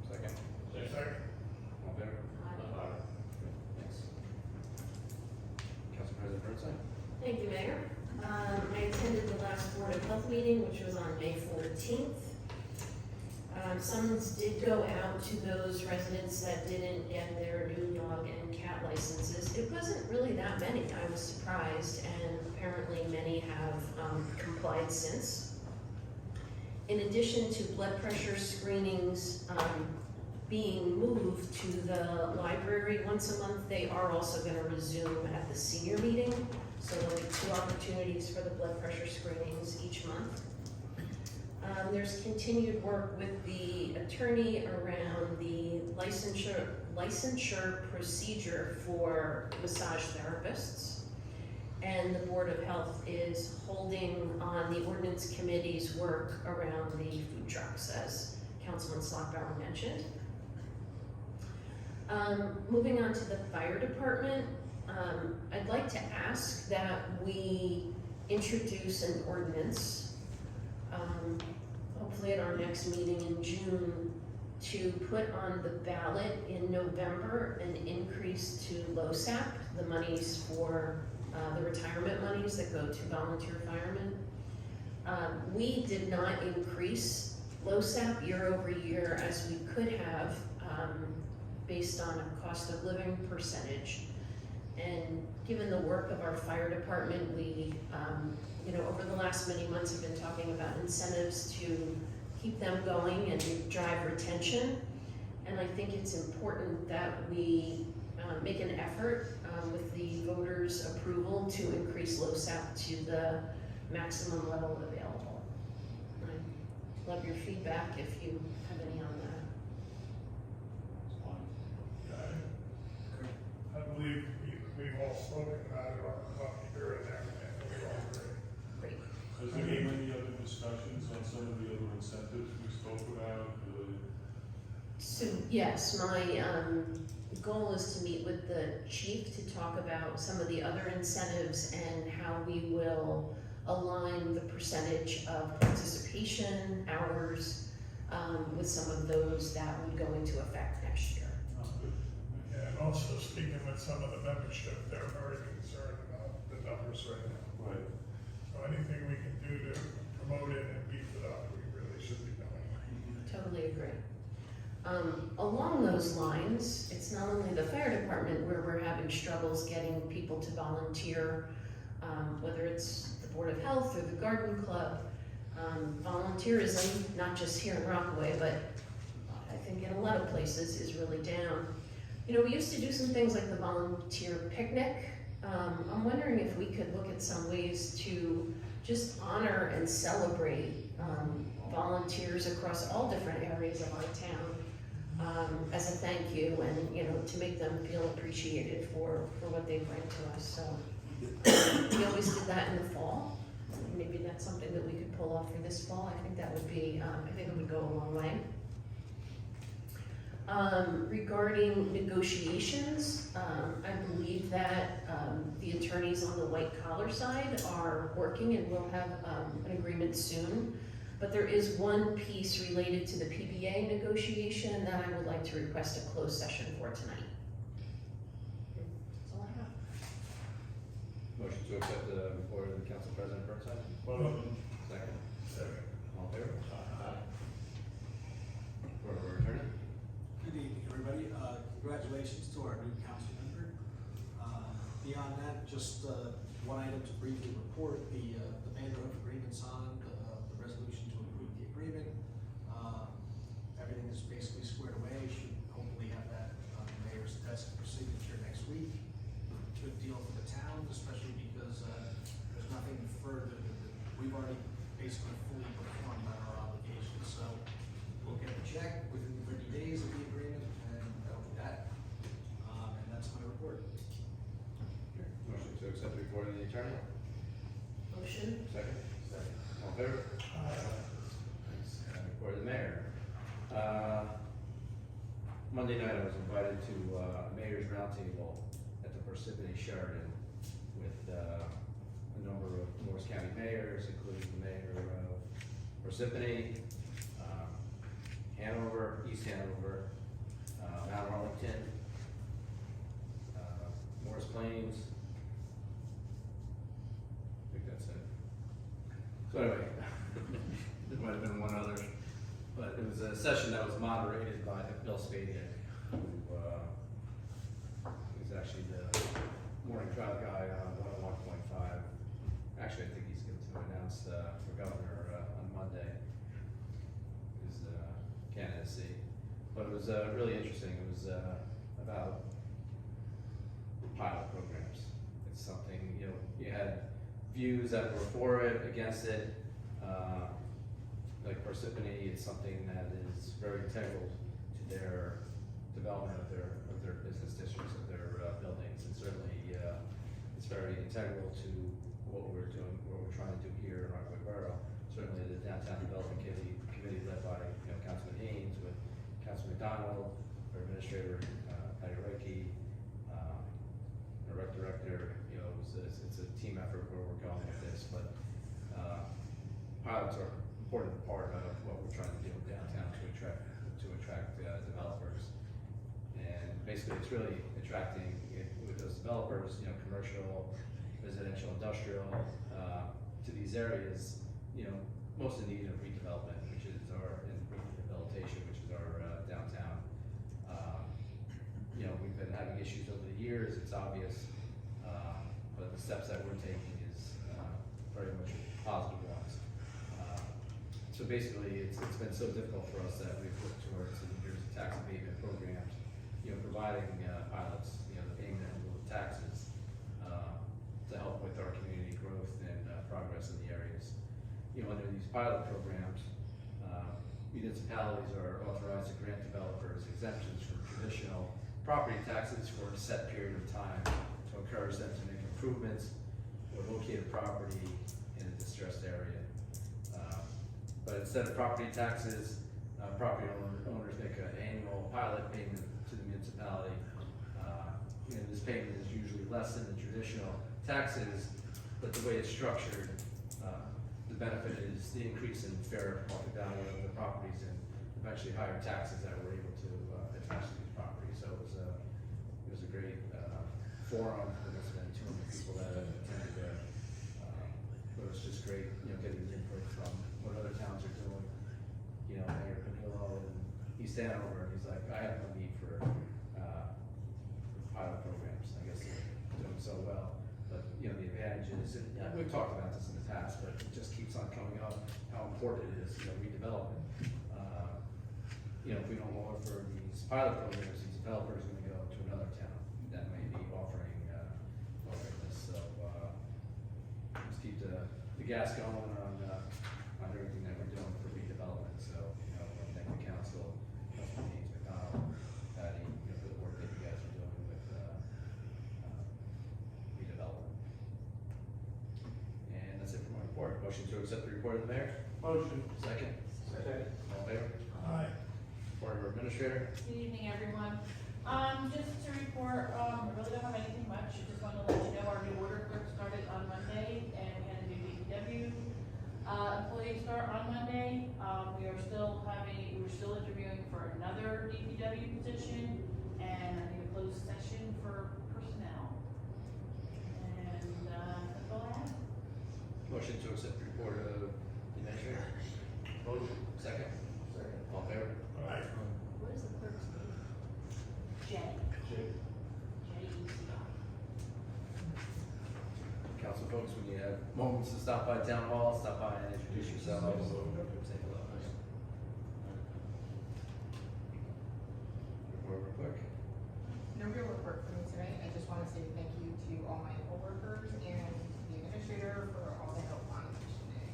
Second. Second. All in favor? Aye. Thanks. Council President Burnside? Thank you, Mayor. I attended the last Board of Health meeting, which was on May 14th. Summons did go out to those residents that didn't get their new dog and cat licenses. It wasn't really that many. I was surprised, and apparently many have complied since. In addition to blood pressure screenings being moved to the library once a month, they are also going to resume at the senior meeting. So there'll be 2 opportunities for the blood pressure screenings each month. There's continued work with the attorney around the licensure procedure for massage therapists. And the Board of Health is holding on the ordinance committee's work around the food trucks, as Councilman Slockbauer mentioned. Moving on to the fire department, I'd like to ask that we introduce an ordinance, hopefully at our next meeting in June, to put on the ballot in November an increase to LoSAP, the monies for the retirement monies that go to volunteer firemen. We did not increase LoSAP year over year as we could have, based on a cost of living percentage. And given the work of our fire department, we, over the last many months have been talking about incentives to keep them going and drive retention. And I think it's important that we make an effort with the voters' approval to increase LoSAP to the maximum level available. I'd love your feedback if you have any on that. I believe we've all spoken about it on the coffee here and there, and we all agree. Great. Has there been any other discussions on some of the other incentives we spoke about? So yes, my goal is to meet with the chief to talk about some of the other incentives and how we will align the percentage of participation hours with some of those that would go into effect next year. Yeah, and also speaking with some of the membership, they're very concerned about the numbers right now. Right. So anything we can do to promote it and beef it up, we really should be doing. Totally agree. Along those lines, it's not only the fire department where we're having struggles getting people to volunteer, whether it's the Board of Health or the Garden Club. Volunteerism, not just here in Rockaway, but I think in a lot of places, is really down. You know, we used to do some things like the volunteer picnic. I'm wondering if we could look at some ways to just honor and celebrate volunteers across all different areas of our town as a thank you, and you know, to make them feel appreciated for what they bring to us. So we always did that in the fall. Maybe that's something that we could pull off for this fall. I think that would be, I think it would go a long way. Regarding negotiations, I believe that the attorneys on the white collar side are working and will have an agreement soon. But there is one piece related to the PBA negotiation that I would like to request a closed session for tonight. That's all I have. Motion to accept the report of the council president Burnside. Second. Second. All in favor? Aye. Report of our attorney. Good evening, everybody. Congratulations to our new council member. Beyond that, just one item to briefly report, the Vanderhoof agreement signed, the resolution to approve the agreement. Everything is basically squared away. Should hopefully have that on the mayor's desk for signature next week. Good deal for the town, especially because there's nothing further. We've already basically fully performed on our obligations, so we'll get a check within 30 days of the agreement, and that'll be that. And that's my report. Motion to accept the report of the attorney. Motion? Second. Second. All in favor? Thanks. Report of the mayor. Monday night I was invited to Mayor's Roundtable at the Parsippany Sheraton with a number of Morris County mayors, including the mayor of Parsippany, Hanover, East Hanover, Mount Arlington, Morris Plains. I think that's it. So anyway, there might have been one other, but it was a session that was moderated by Bill Spadiak, who is actually the morning crowd guy on 101.5. Actually, I think he's going to announce for governor on Monday his candidacy. But it was really interesting. It was about pilot programs. It's something, you know, you had views that were for it, against it. Like Parsippany, it's something that is very integral to their development of their business districts, of their buildings, and certainly it's very integral to what we're doing, what we're trying to do here in Rockaway Borough. Certainly the Downtown Development Committee led by Councilman Haynes, with Councilman McDonald, our administrator Patty Reiki, our rec director. You know, it's a team effort where we're going with this, but pilots are an important part of what we're trying to do downtown to attract developers. And basically, it's really attracting with those developers, you know, commercial, residential, industrial, to these areas, you know, most in need of redevelopment, which is our, and rehabilitation, which is our downtown. You know, we've been having issues over the years, it's obvious, but the steps that we're taking is very much positive ones. So basically, it's been so difficult for us that we've looked towards the New Jersey tax abatement programs, you know, providing pilots, you know, the payment in lieu of taxes to help with our community growth and progress in the areas. You know, under these pilot programs, municipalities are authorized to grant developers exemptions from traditional property taxes for a set period of time to encourage them to make improvements or locate a property in a distressed area. But instead of property taxes, property owners make an annual pilot payment to the municipality. And this payment is usually less than the traditional taxes, but the way it's structured, the benefit is the increase in fair market value of the properties and eventually higher taxes that we're able to attach to these properties. So it was a great forum. There must have been 200 people that attended there. It was just great, getting the input from what other towns are doing. Mayor Panillo and East Hanover, and he's like, I have no need for pilot programs. I guess they're doing so well. But, the advantages, and we've talked about this in the past, but it just keeps on coming up, how important it is, redevelopment. If we don't offer these pilot programs, these developers are gonna go to another town that may be offering this. So, let's keep the gas going on everything that we're doing for redevelopment. So, thank the council, Councilman Haynes, McDonald, Patty, for the work that you guys are doing with redevelopment. And that's it for my report. Motion to accept the report of the mayor. Motion. Second. Second. All in favor? Aye. Report of our administrator. Good evening, everyone. Just to report, I really don't have anything much. I just wanted to let you know our new order clerk started on Monday, and we had a new DPW employee start on Monday. We're still interviewing for another DPW position, and I need a closed session for personnel. And that's all I have. Motion to accept the report of the administrator. Motion. Second. Second. All in favor? Aye. What is the clerk's name? Jenny. J-E-C-I. Council folks, when you have moments to stop by town hall, stop by and introduce yourselves. Say hello. Report real quick. No real report for me tonight. I just want to say thank you to all my coworkers and the administrator for all the help on election day.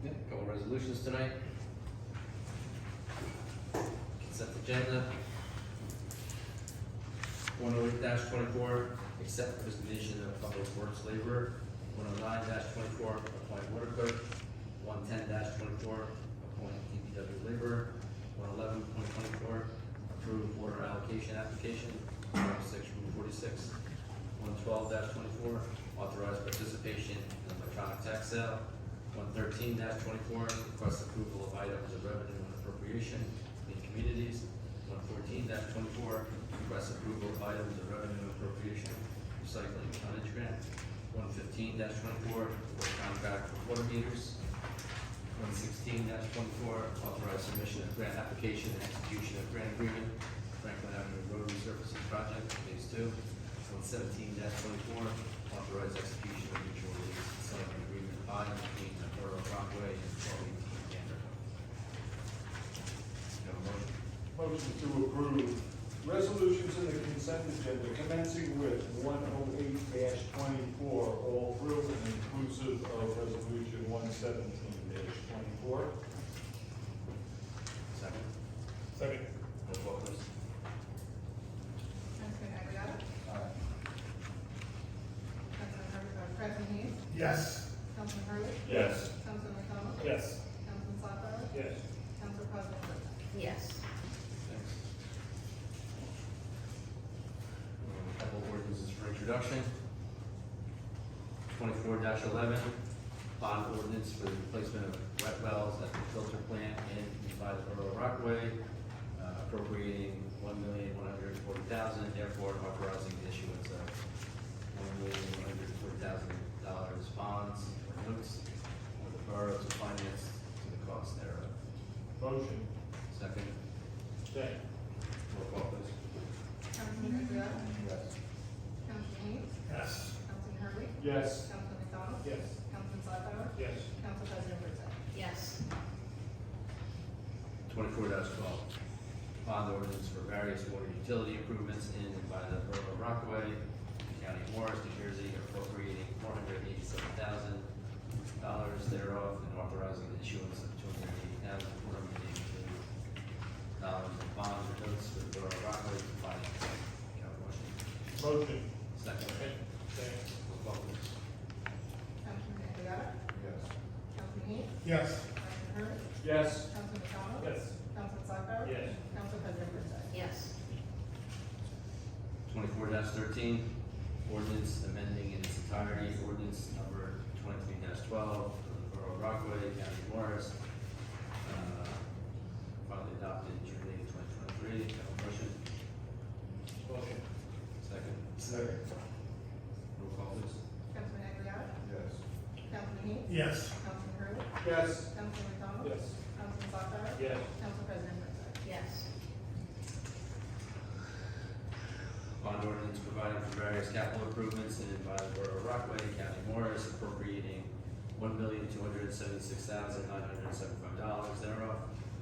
A couple resolutions tonight. Consent agenda. 108-24, accept resignation of public works laborer. 109-24, appoint water clerk. 110-24, appoint DPW laborer. 111.24, approve water allocation application. 106, Rule 46. 112-24, authorize participation in electronic tax sale. 113-24, request approval of items of revenue and appropriation in communities. 114-24, request approval of items of revenue and appropriation, recycling tonnage grant. 115-24, award contract for water meters. 116-24, authorize submission of grant application and execution of grant agreement, Franklin Avenue Road Resurfacing Project, Phase 2. 117-24, authorize execution of mutual release and settlement agreement by and between the Borough of Rockaway and 1218 Vanderbilt. No motion. Motion to approve resolutions in the consent agenda commencing with 108-24, all through and inclusive of resolution 117-24. Second. Second. Roll call, please. Councilman Aguilar? President Hayes? Yes. Councilman Hurley? Yes. Councilman McDonald? Yes. Councilman Slaughter? Yes. Council President Burke? Yes. Thanks. A couple of ordinances for introduction. 24-11, bond ordinance for the replacement of wet wells at the filter plant in and by the Borough of Rockaway, appropriating $1,140,000, therefore authorizing the issuance of $1,140,000 bonds or notes for the borough to finance to the cost thereof. Motion. Second. Second. Roll call, please. Councilman Aguilar? Yes. Councilman Hayes? Yes. Councilman Hurley? Yes. Councilman McDonald? Yes. Councilman Slaughter? Yes. Council President Burke? Yes. 24-12, bond ordinance for various water utility improvements in and by the Borough of Rockaway, County of Morris, New Jersey, appropriating $487,000 thereof and authorizing the issuance of $280,482 in bonds or notes for the Borough of Rockaway to finance. Can I have a motion? Motion. Second. Second. Roll call, please. Councilman Aguilar? Yes. Councilman Hayes? Yes. Councilman Hurley? Yes. Councilman McDonald? Yes. Councilman Slaughter? Yes. Council President Burke? Yes. 24-13, ordinance amending in its entirety, ordinance number 23-12 for the Borough of Rockaway, County of Morris, finally adopted June 8, 2023. Have a motion? Motion. Second. Second. Roll call, please. Councilman Aguilar? Yes. Councilman Heath? Yes. Councilman Hurley? Yes. Councilman McDonald? Yes. Councilman Sokka? Yes. Council President Bertha? Yes. Bond ordinance providing for various capital improvements in and by the Borough of Rockaway, County of Morris, appropriating $1,276,975 thereof,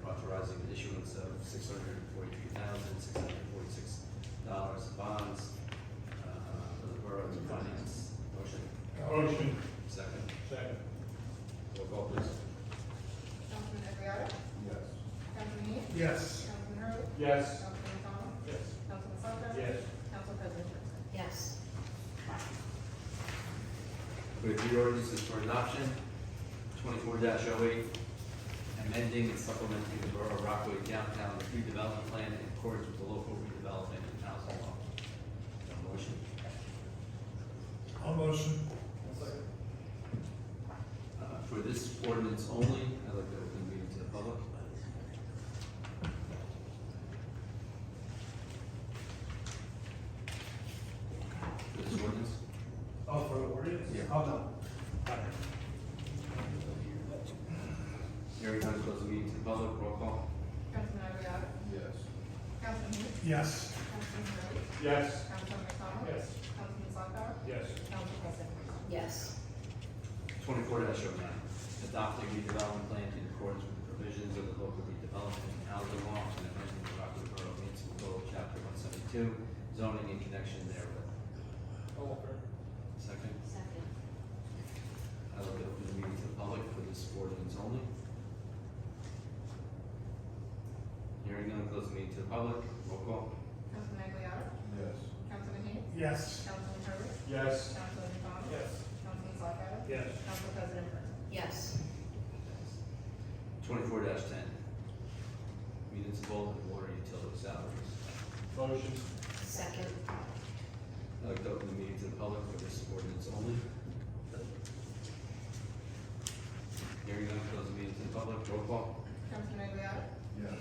authorizing the issuance of $643,646 of bonds for the borough to finance. Motion. Motion. Second. Second. Roll call, please. Councilman Aguilar? Yes. Councilman Heath? Yes. Councilman Hurley? Yes. Councilman McDonald? Yes. Councilman Sokka? Yes. Council President Bertha? Yes. We have three ordinances for adoption. 24-08, amending and supplementing the Borough of Rockaway Downtown redevelopment plan in accordance with the local redevelopment and housing law. Have a motion? I'll motion. For this ordinance only, I'd like to open the meeting to the public. For this ordinance? Oh, for the ordinance? Yeah. Oh, no. Hearing none, close the meeting to the public. Roll call. Councilman Aguilar? Yes. Councilman Heath? Yes. Councilman Hurley? Yes. Councilman McDonald? Yes. Councilman Sokka? Yes. Council President Bertha? Yes. 24-09, adopting redevelopment plan in accordance with the provisions of the local redevelopment and housing law and amending the Rockaway Borough Municipal Code, Chapter 172, zoning in connection therewith. Second, Second. I'd like to open the meeting to the public for this ordinance only. Hearing none, close the meeting to the public. Roll call. Councilman Aguilar? Yes. Councilman Heath? Yes. Councilman Hurley? Yes. Councilman McDonald? Yes. Councilman Sokka? Yes. Council President Bertha? Yes. 24-10, municipal and water utility salaries. Motion. Second. I'd like to open the meeting to the public for this ordinance only. Hearing none, close the meeting to the public. Roll call. Councilman Aguilar? Yes.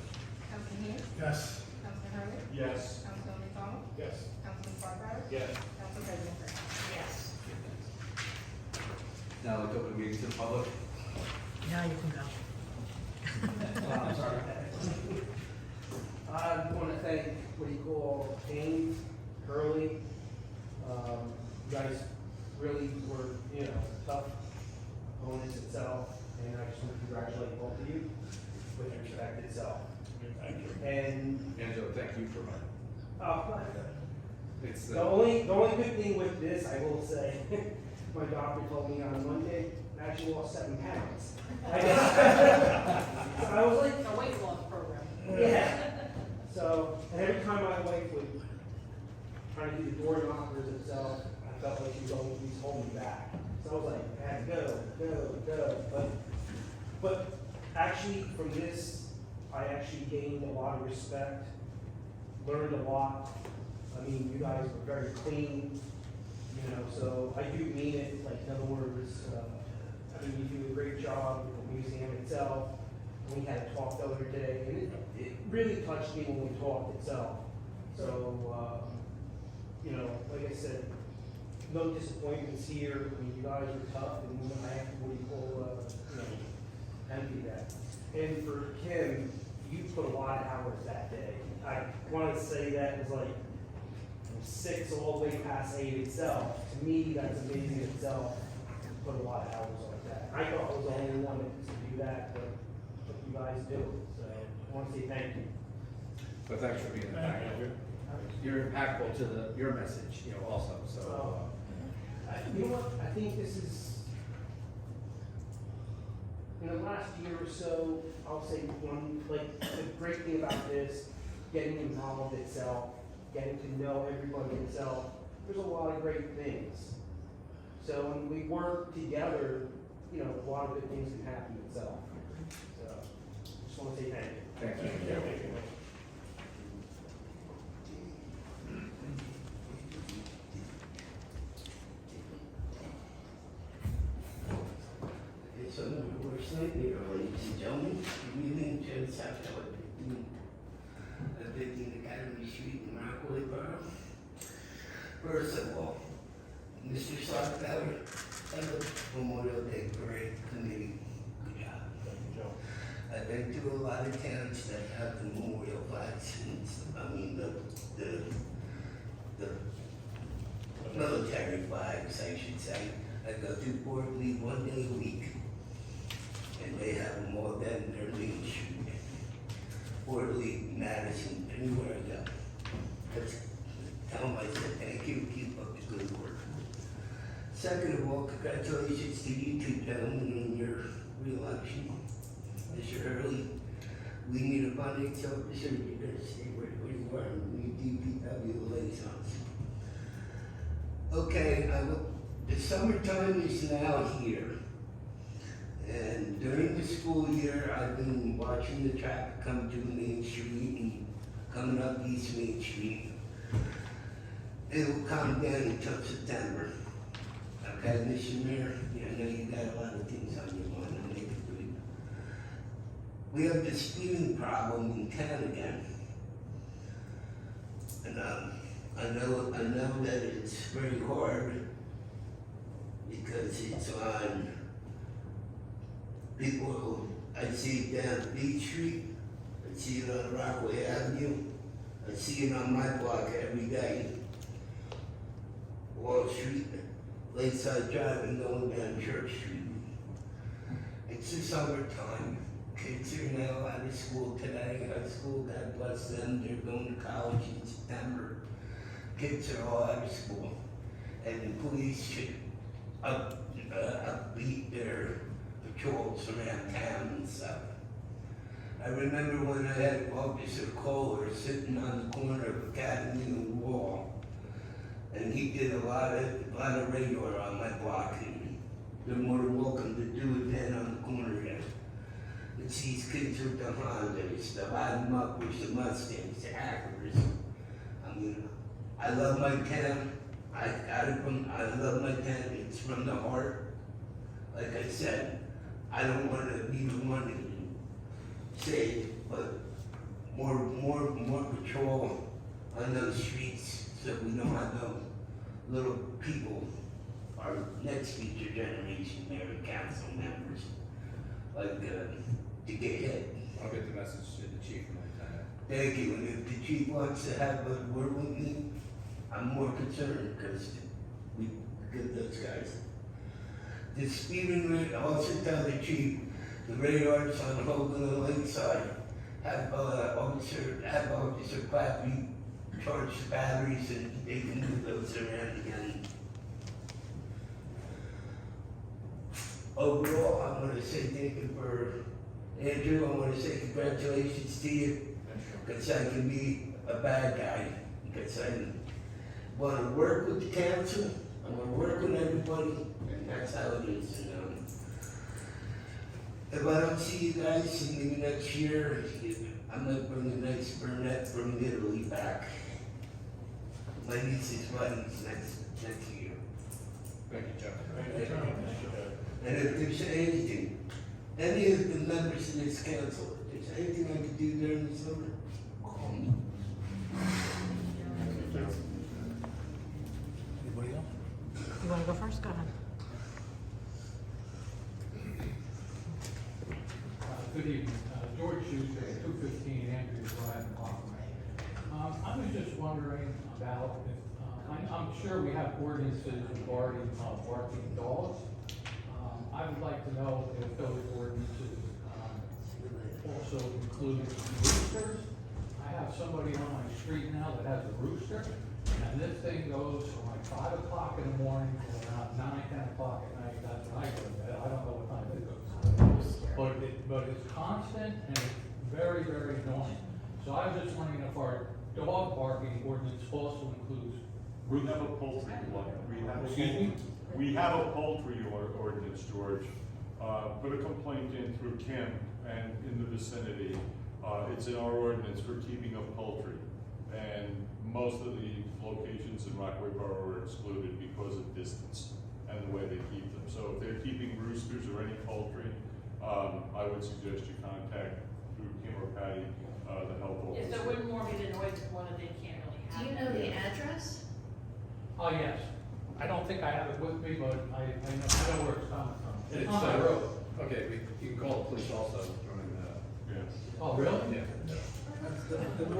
Councilman Heath? Yes. Councilman Hurley? Yes. Councilman McDonald? Yes. Councilman Sokka? Yes. Council President Bertha? Yes. Now I'd like to open the meeting to the public. Now you can go. I'm sorry. I want to thank, Kane, Hurley. You guys really were, tough opponents itself, and I just want to congratulate both of you with respect itself. Thank you. And, Angela, thank you for running. It's, the only good thing with this, I will say, my doctor told me on Monday, I actually lost 7 pounds. So I was like, It's a weight loss program. yeah. So, and every time my wife would try to do the door knockers itself, I felt like she was always holding me back. So I was like, I had to go. But actually, from this, I actually gained a lot of respect, learned a lot. I mean, you guys were very clean, so I do mean it, like, in other words, I mean, you do a great job with the museum itself. We had a talk the other day, and it really touched me when we talked itself. So, like I said, no disappointments here. I mean, you guys were tough, and I have to, envy that. And for Kim, you put a lot of hours that day. I wanted to say that it was like from 6 all the way past 8 itself. To me, that's amazing itself. Put a lot of hours like that. I thought I was the only one that to do that, but you guys do. So I want to say thank you. But thanks for being impactful. You're impactful to your message, also, so. You know what? I think this is, in the last year or so, I'll say the great thing about this, getting involved itself, getting to know everybody itself, there's a lot of great things. So when we work together, a lot of good things can happen itself. So, just want to say thank you. Thank you. some of the worst nightmare, ladies and gentlemen. Good evening, Jim South Tower, 15 Academy Street in Rockaway Borough. First of all, Mr. Socktower, and the Memorial Day Parade Committee, good job. Thank you, Joe. I've been to a lot of towns that have the memorial flags, and the military flags, I should say. I go to Fort Lee 1 day a week, and they have them all down their Main Street. Fort Lee, Madison, anywhere I go. Just tell them I said thank you, keep up the good work. Second of all, congratulations to you two gentlemen on your re-election. Mr. Hurley, we need a finance officer, you're gonna stay where you are, and we need DPW liaisons. Okay, the summertime is now here. And during the school year, I've been watching the traffic come to Main Street and coming up East Main Street. It'll calm down until September. Okay, Mr. Mayor, yeah, I know you got a lot of things on your mind, I'll make it good. We have the speeding problem in town again. And I know that it's very hard because it's on people, I see it down Beach Street, I see it on Rockaway Avenue, I see it on my block every day. Wall Street, Lakeside Drive, and going down Church Street. It's the summertime. Kids are now out of school today. High school, God bless them, they're going to college in September. Kids are all out of school. And the police should upbeat their patrols around town and stuff. I remember when I had Officer Kohler sitting on the corner of Academy and Wall, and he did a lot of radar on my block, and they're more than welcome to do it then on the corner there. It's these kids with the Hondas, the light 'em uppers, the Mustangs, the Acras. I mean, I love my town. I love my town. It's from the heart. Like I said, I don't want to be the one to say it, but more patrol on those streets so we don't have no little people, our next future generation, mayor and council members, like to get hit. I'll get the message to the chief when I time. Thank you, and if the chief wants to have a word with me, I'm more concerned because we get those guys. The speeding rate, also tell the chief, the radars on Hogan and Lakeside, have Officer Clappy charge the batteries and they can move those around again. Overall, I want to say thank you for Andrew. I want to say congratulations to you because I can be a bad guy because I want to work with the council. I want to work with everybody, and that's how it is. And, if I don't see you guys maybe next year, I might bring a nice brunette from Italy back. My niece's wedding's next year. Thank you, Joe. And if there's anything, any of the members of this council, if there's anything I could do during the summer, call me. You wanna go first? Go ahead. Good evening, George Schuster, 215 Andrews Drive in Rockaway. I was just wondering about if, I'm sure we have ordinances regarding barking dogs. I would like to know if those ordinances also include roosters. I have somebody on my street now that has a rooster, and this thing goes from like 5 o'clock in the morning to around 9, 10 o'clock at night. That's when I go to bed. I don't know what time it goes. But it's constant and it's very, very annoying. So I was just wondering if our dog barking ordinance also includes We have a poultry one. Excuse me? We have a poultry ordinance, George. Put a complaint in through Kim and in the vicinity. It's in our ordinance for keeping of poultry. And most of the locations in Rockaway Borough are excluded because of distance and the way they keep them. So if they're keeping roosters or any any poultry, I would suggest you contact through Kim or Patty, the health Yes, officer. so it wouldn't more be the noise of one that they can't really Do have. you know the address? Oh, yes. I don't think I have it with me, but I know where it's coming from. It's on the road. Okay, you can call the police also during Yes. Oh, really? yeah. The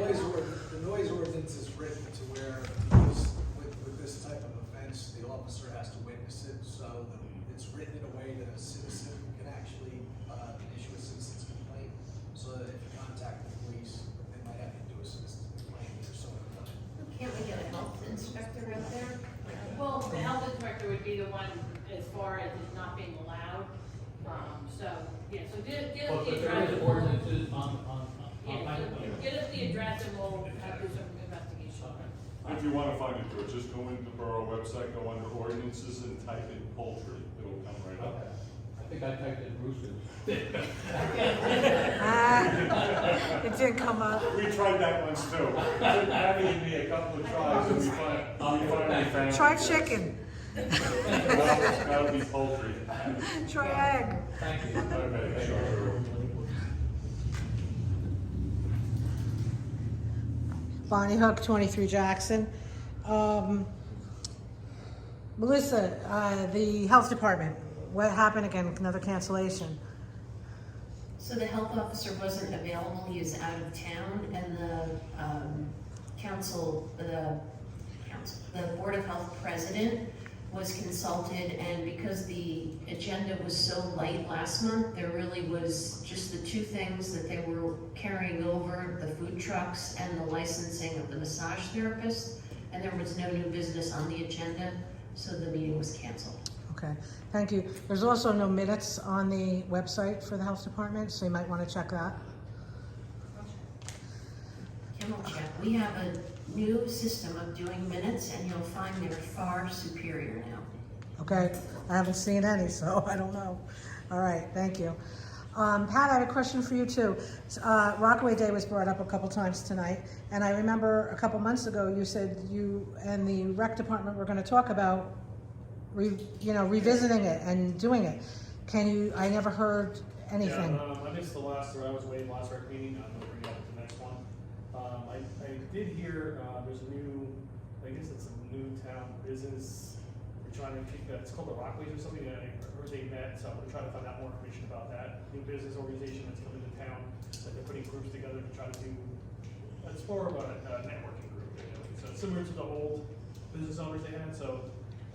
noise ordinance is written to where, because with this type of offense, the officer has to witness it, so it's written in a way that a citizen can actually, issue a citizen's complaint, so that if you contact the police, they might have to do a citizen's complaint or something like that. Can't we get a health inspector out there? Well, the health inspector would be the one as far as it not being allowed. So, yeah, so get us But the there address. is ordinances on Yeah, so get us the address and we'll have to do some investigation. If you wanna find it, George, just go into the borough website, go under ordinances and type in poultry, it'll come right up. Okay. I think I typed in roosters. It didn't come up. We tried that once too. Abby and me a couple of tries and we finally found. Try chicken, That'll be poultry. try egg. Thank you. Okay, sure. Bonnie Hook, 23 Jackson. Melissa, the health department, what happened again? Another cancellation? So the health officer wasn't available, he is out of town, and the Board of Health president was consulted, and because the agenda was so light last month, there really was just the two things that they were carrying over, the food trucks and the licensing of the massage therapist, and there was no new business on the agenda, so the meeting was canceled. Okay, thank you. There's also no minutes on the website for the health department, so you might want to check that. Kim will check. We have a new system of doing minutes, and you'll find they're far superior now. Okay, I haven't seen any, so I don't know. All right, thank you. Pat, I have a question for you too. Rockaway Day was brought up a couple times tonight, and I remember a couple months ago you said you and the rec department were going to talk about revisiting it and doing it. I never heard anything. Yeah, I missed I was away last rec meeting, I'm gonna bring it up at the next one. I did hear, there's a new, I guess it's a new town business, we're trying to kick, it's called the Rockaways or something, I heard they met, so I'm gonna try to find out more information about that. New business organization that's coming to town, that they're putting groups together to try to do, it's more of a networking group, so it's similar to the old business owners they had, so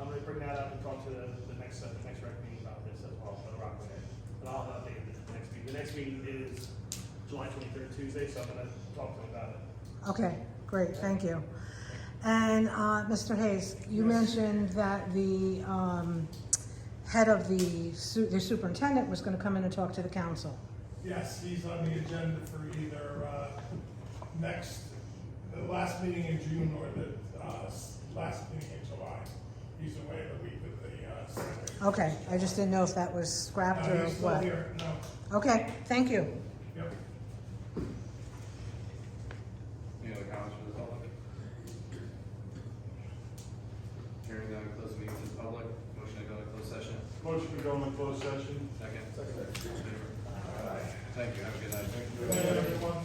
I'm gonna bring that up and talk to the next rec meeting about this as well, for the Rockaway. And I'll update it the next meeting. The next meeting is July 23rd, Tuesday, so I'm gonna talk to them about it. Okay, great, thank you. And Mr. Hayes, you mentioned that the head of the superintendent was going to come in and talk to the council. Yes, he's on the agenda for either the last meeting in June or the last meeting in July. He's away the week of the 2nd. Okay, I just didn't know if that was scrapped or He's still what. here, no. Okay, thank you. Yep. Any other comments from the public? Hearing none, close the meeting to the public. Motion to go into closed session. Motion to go into closed session. Second. Second. Thank you. Have a good night. Good night, everyone.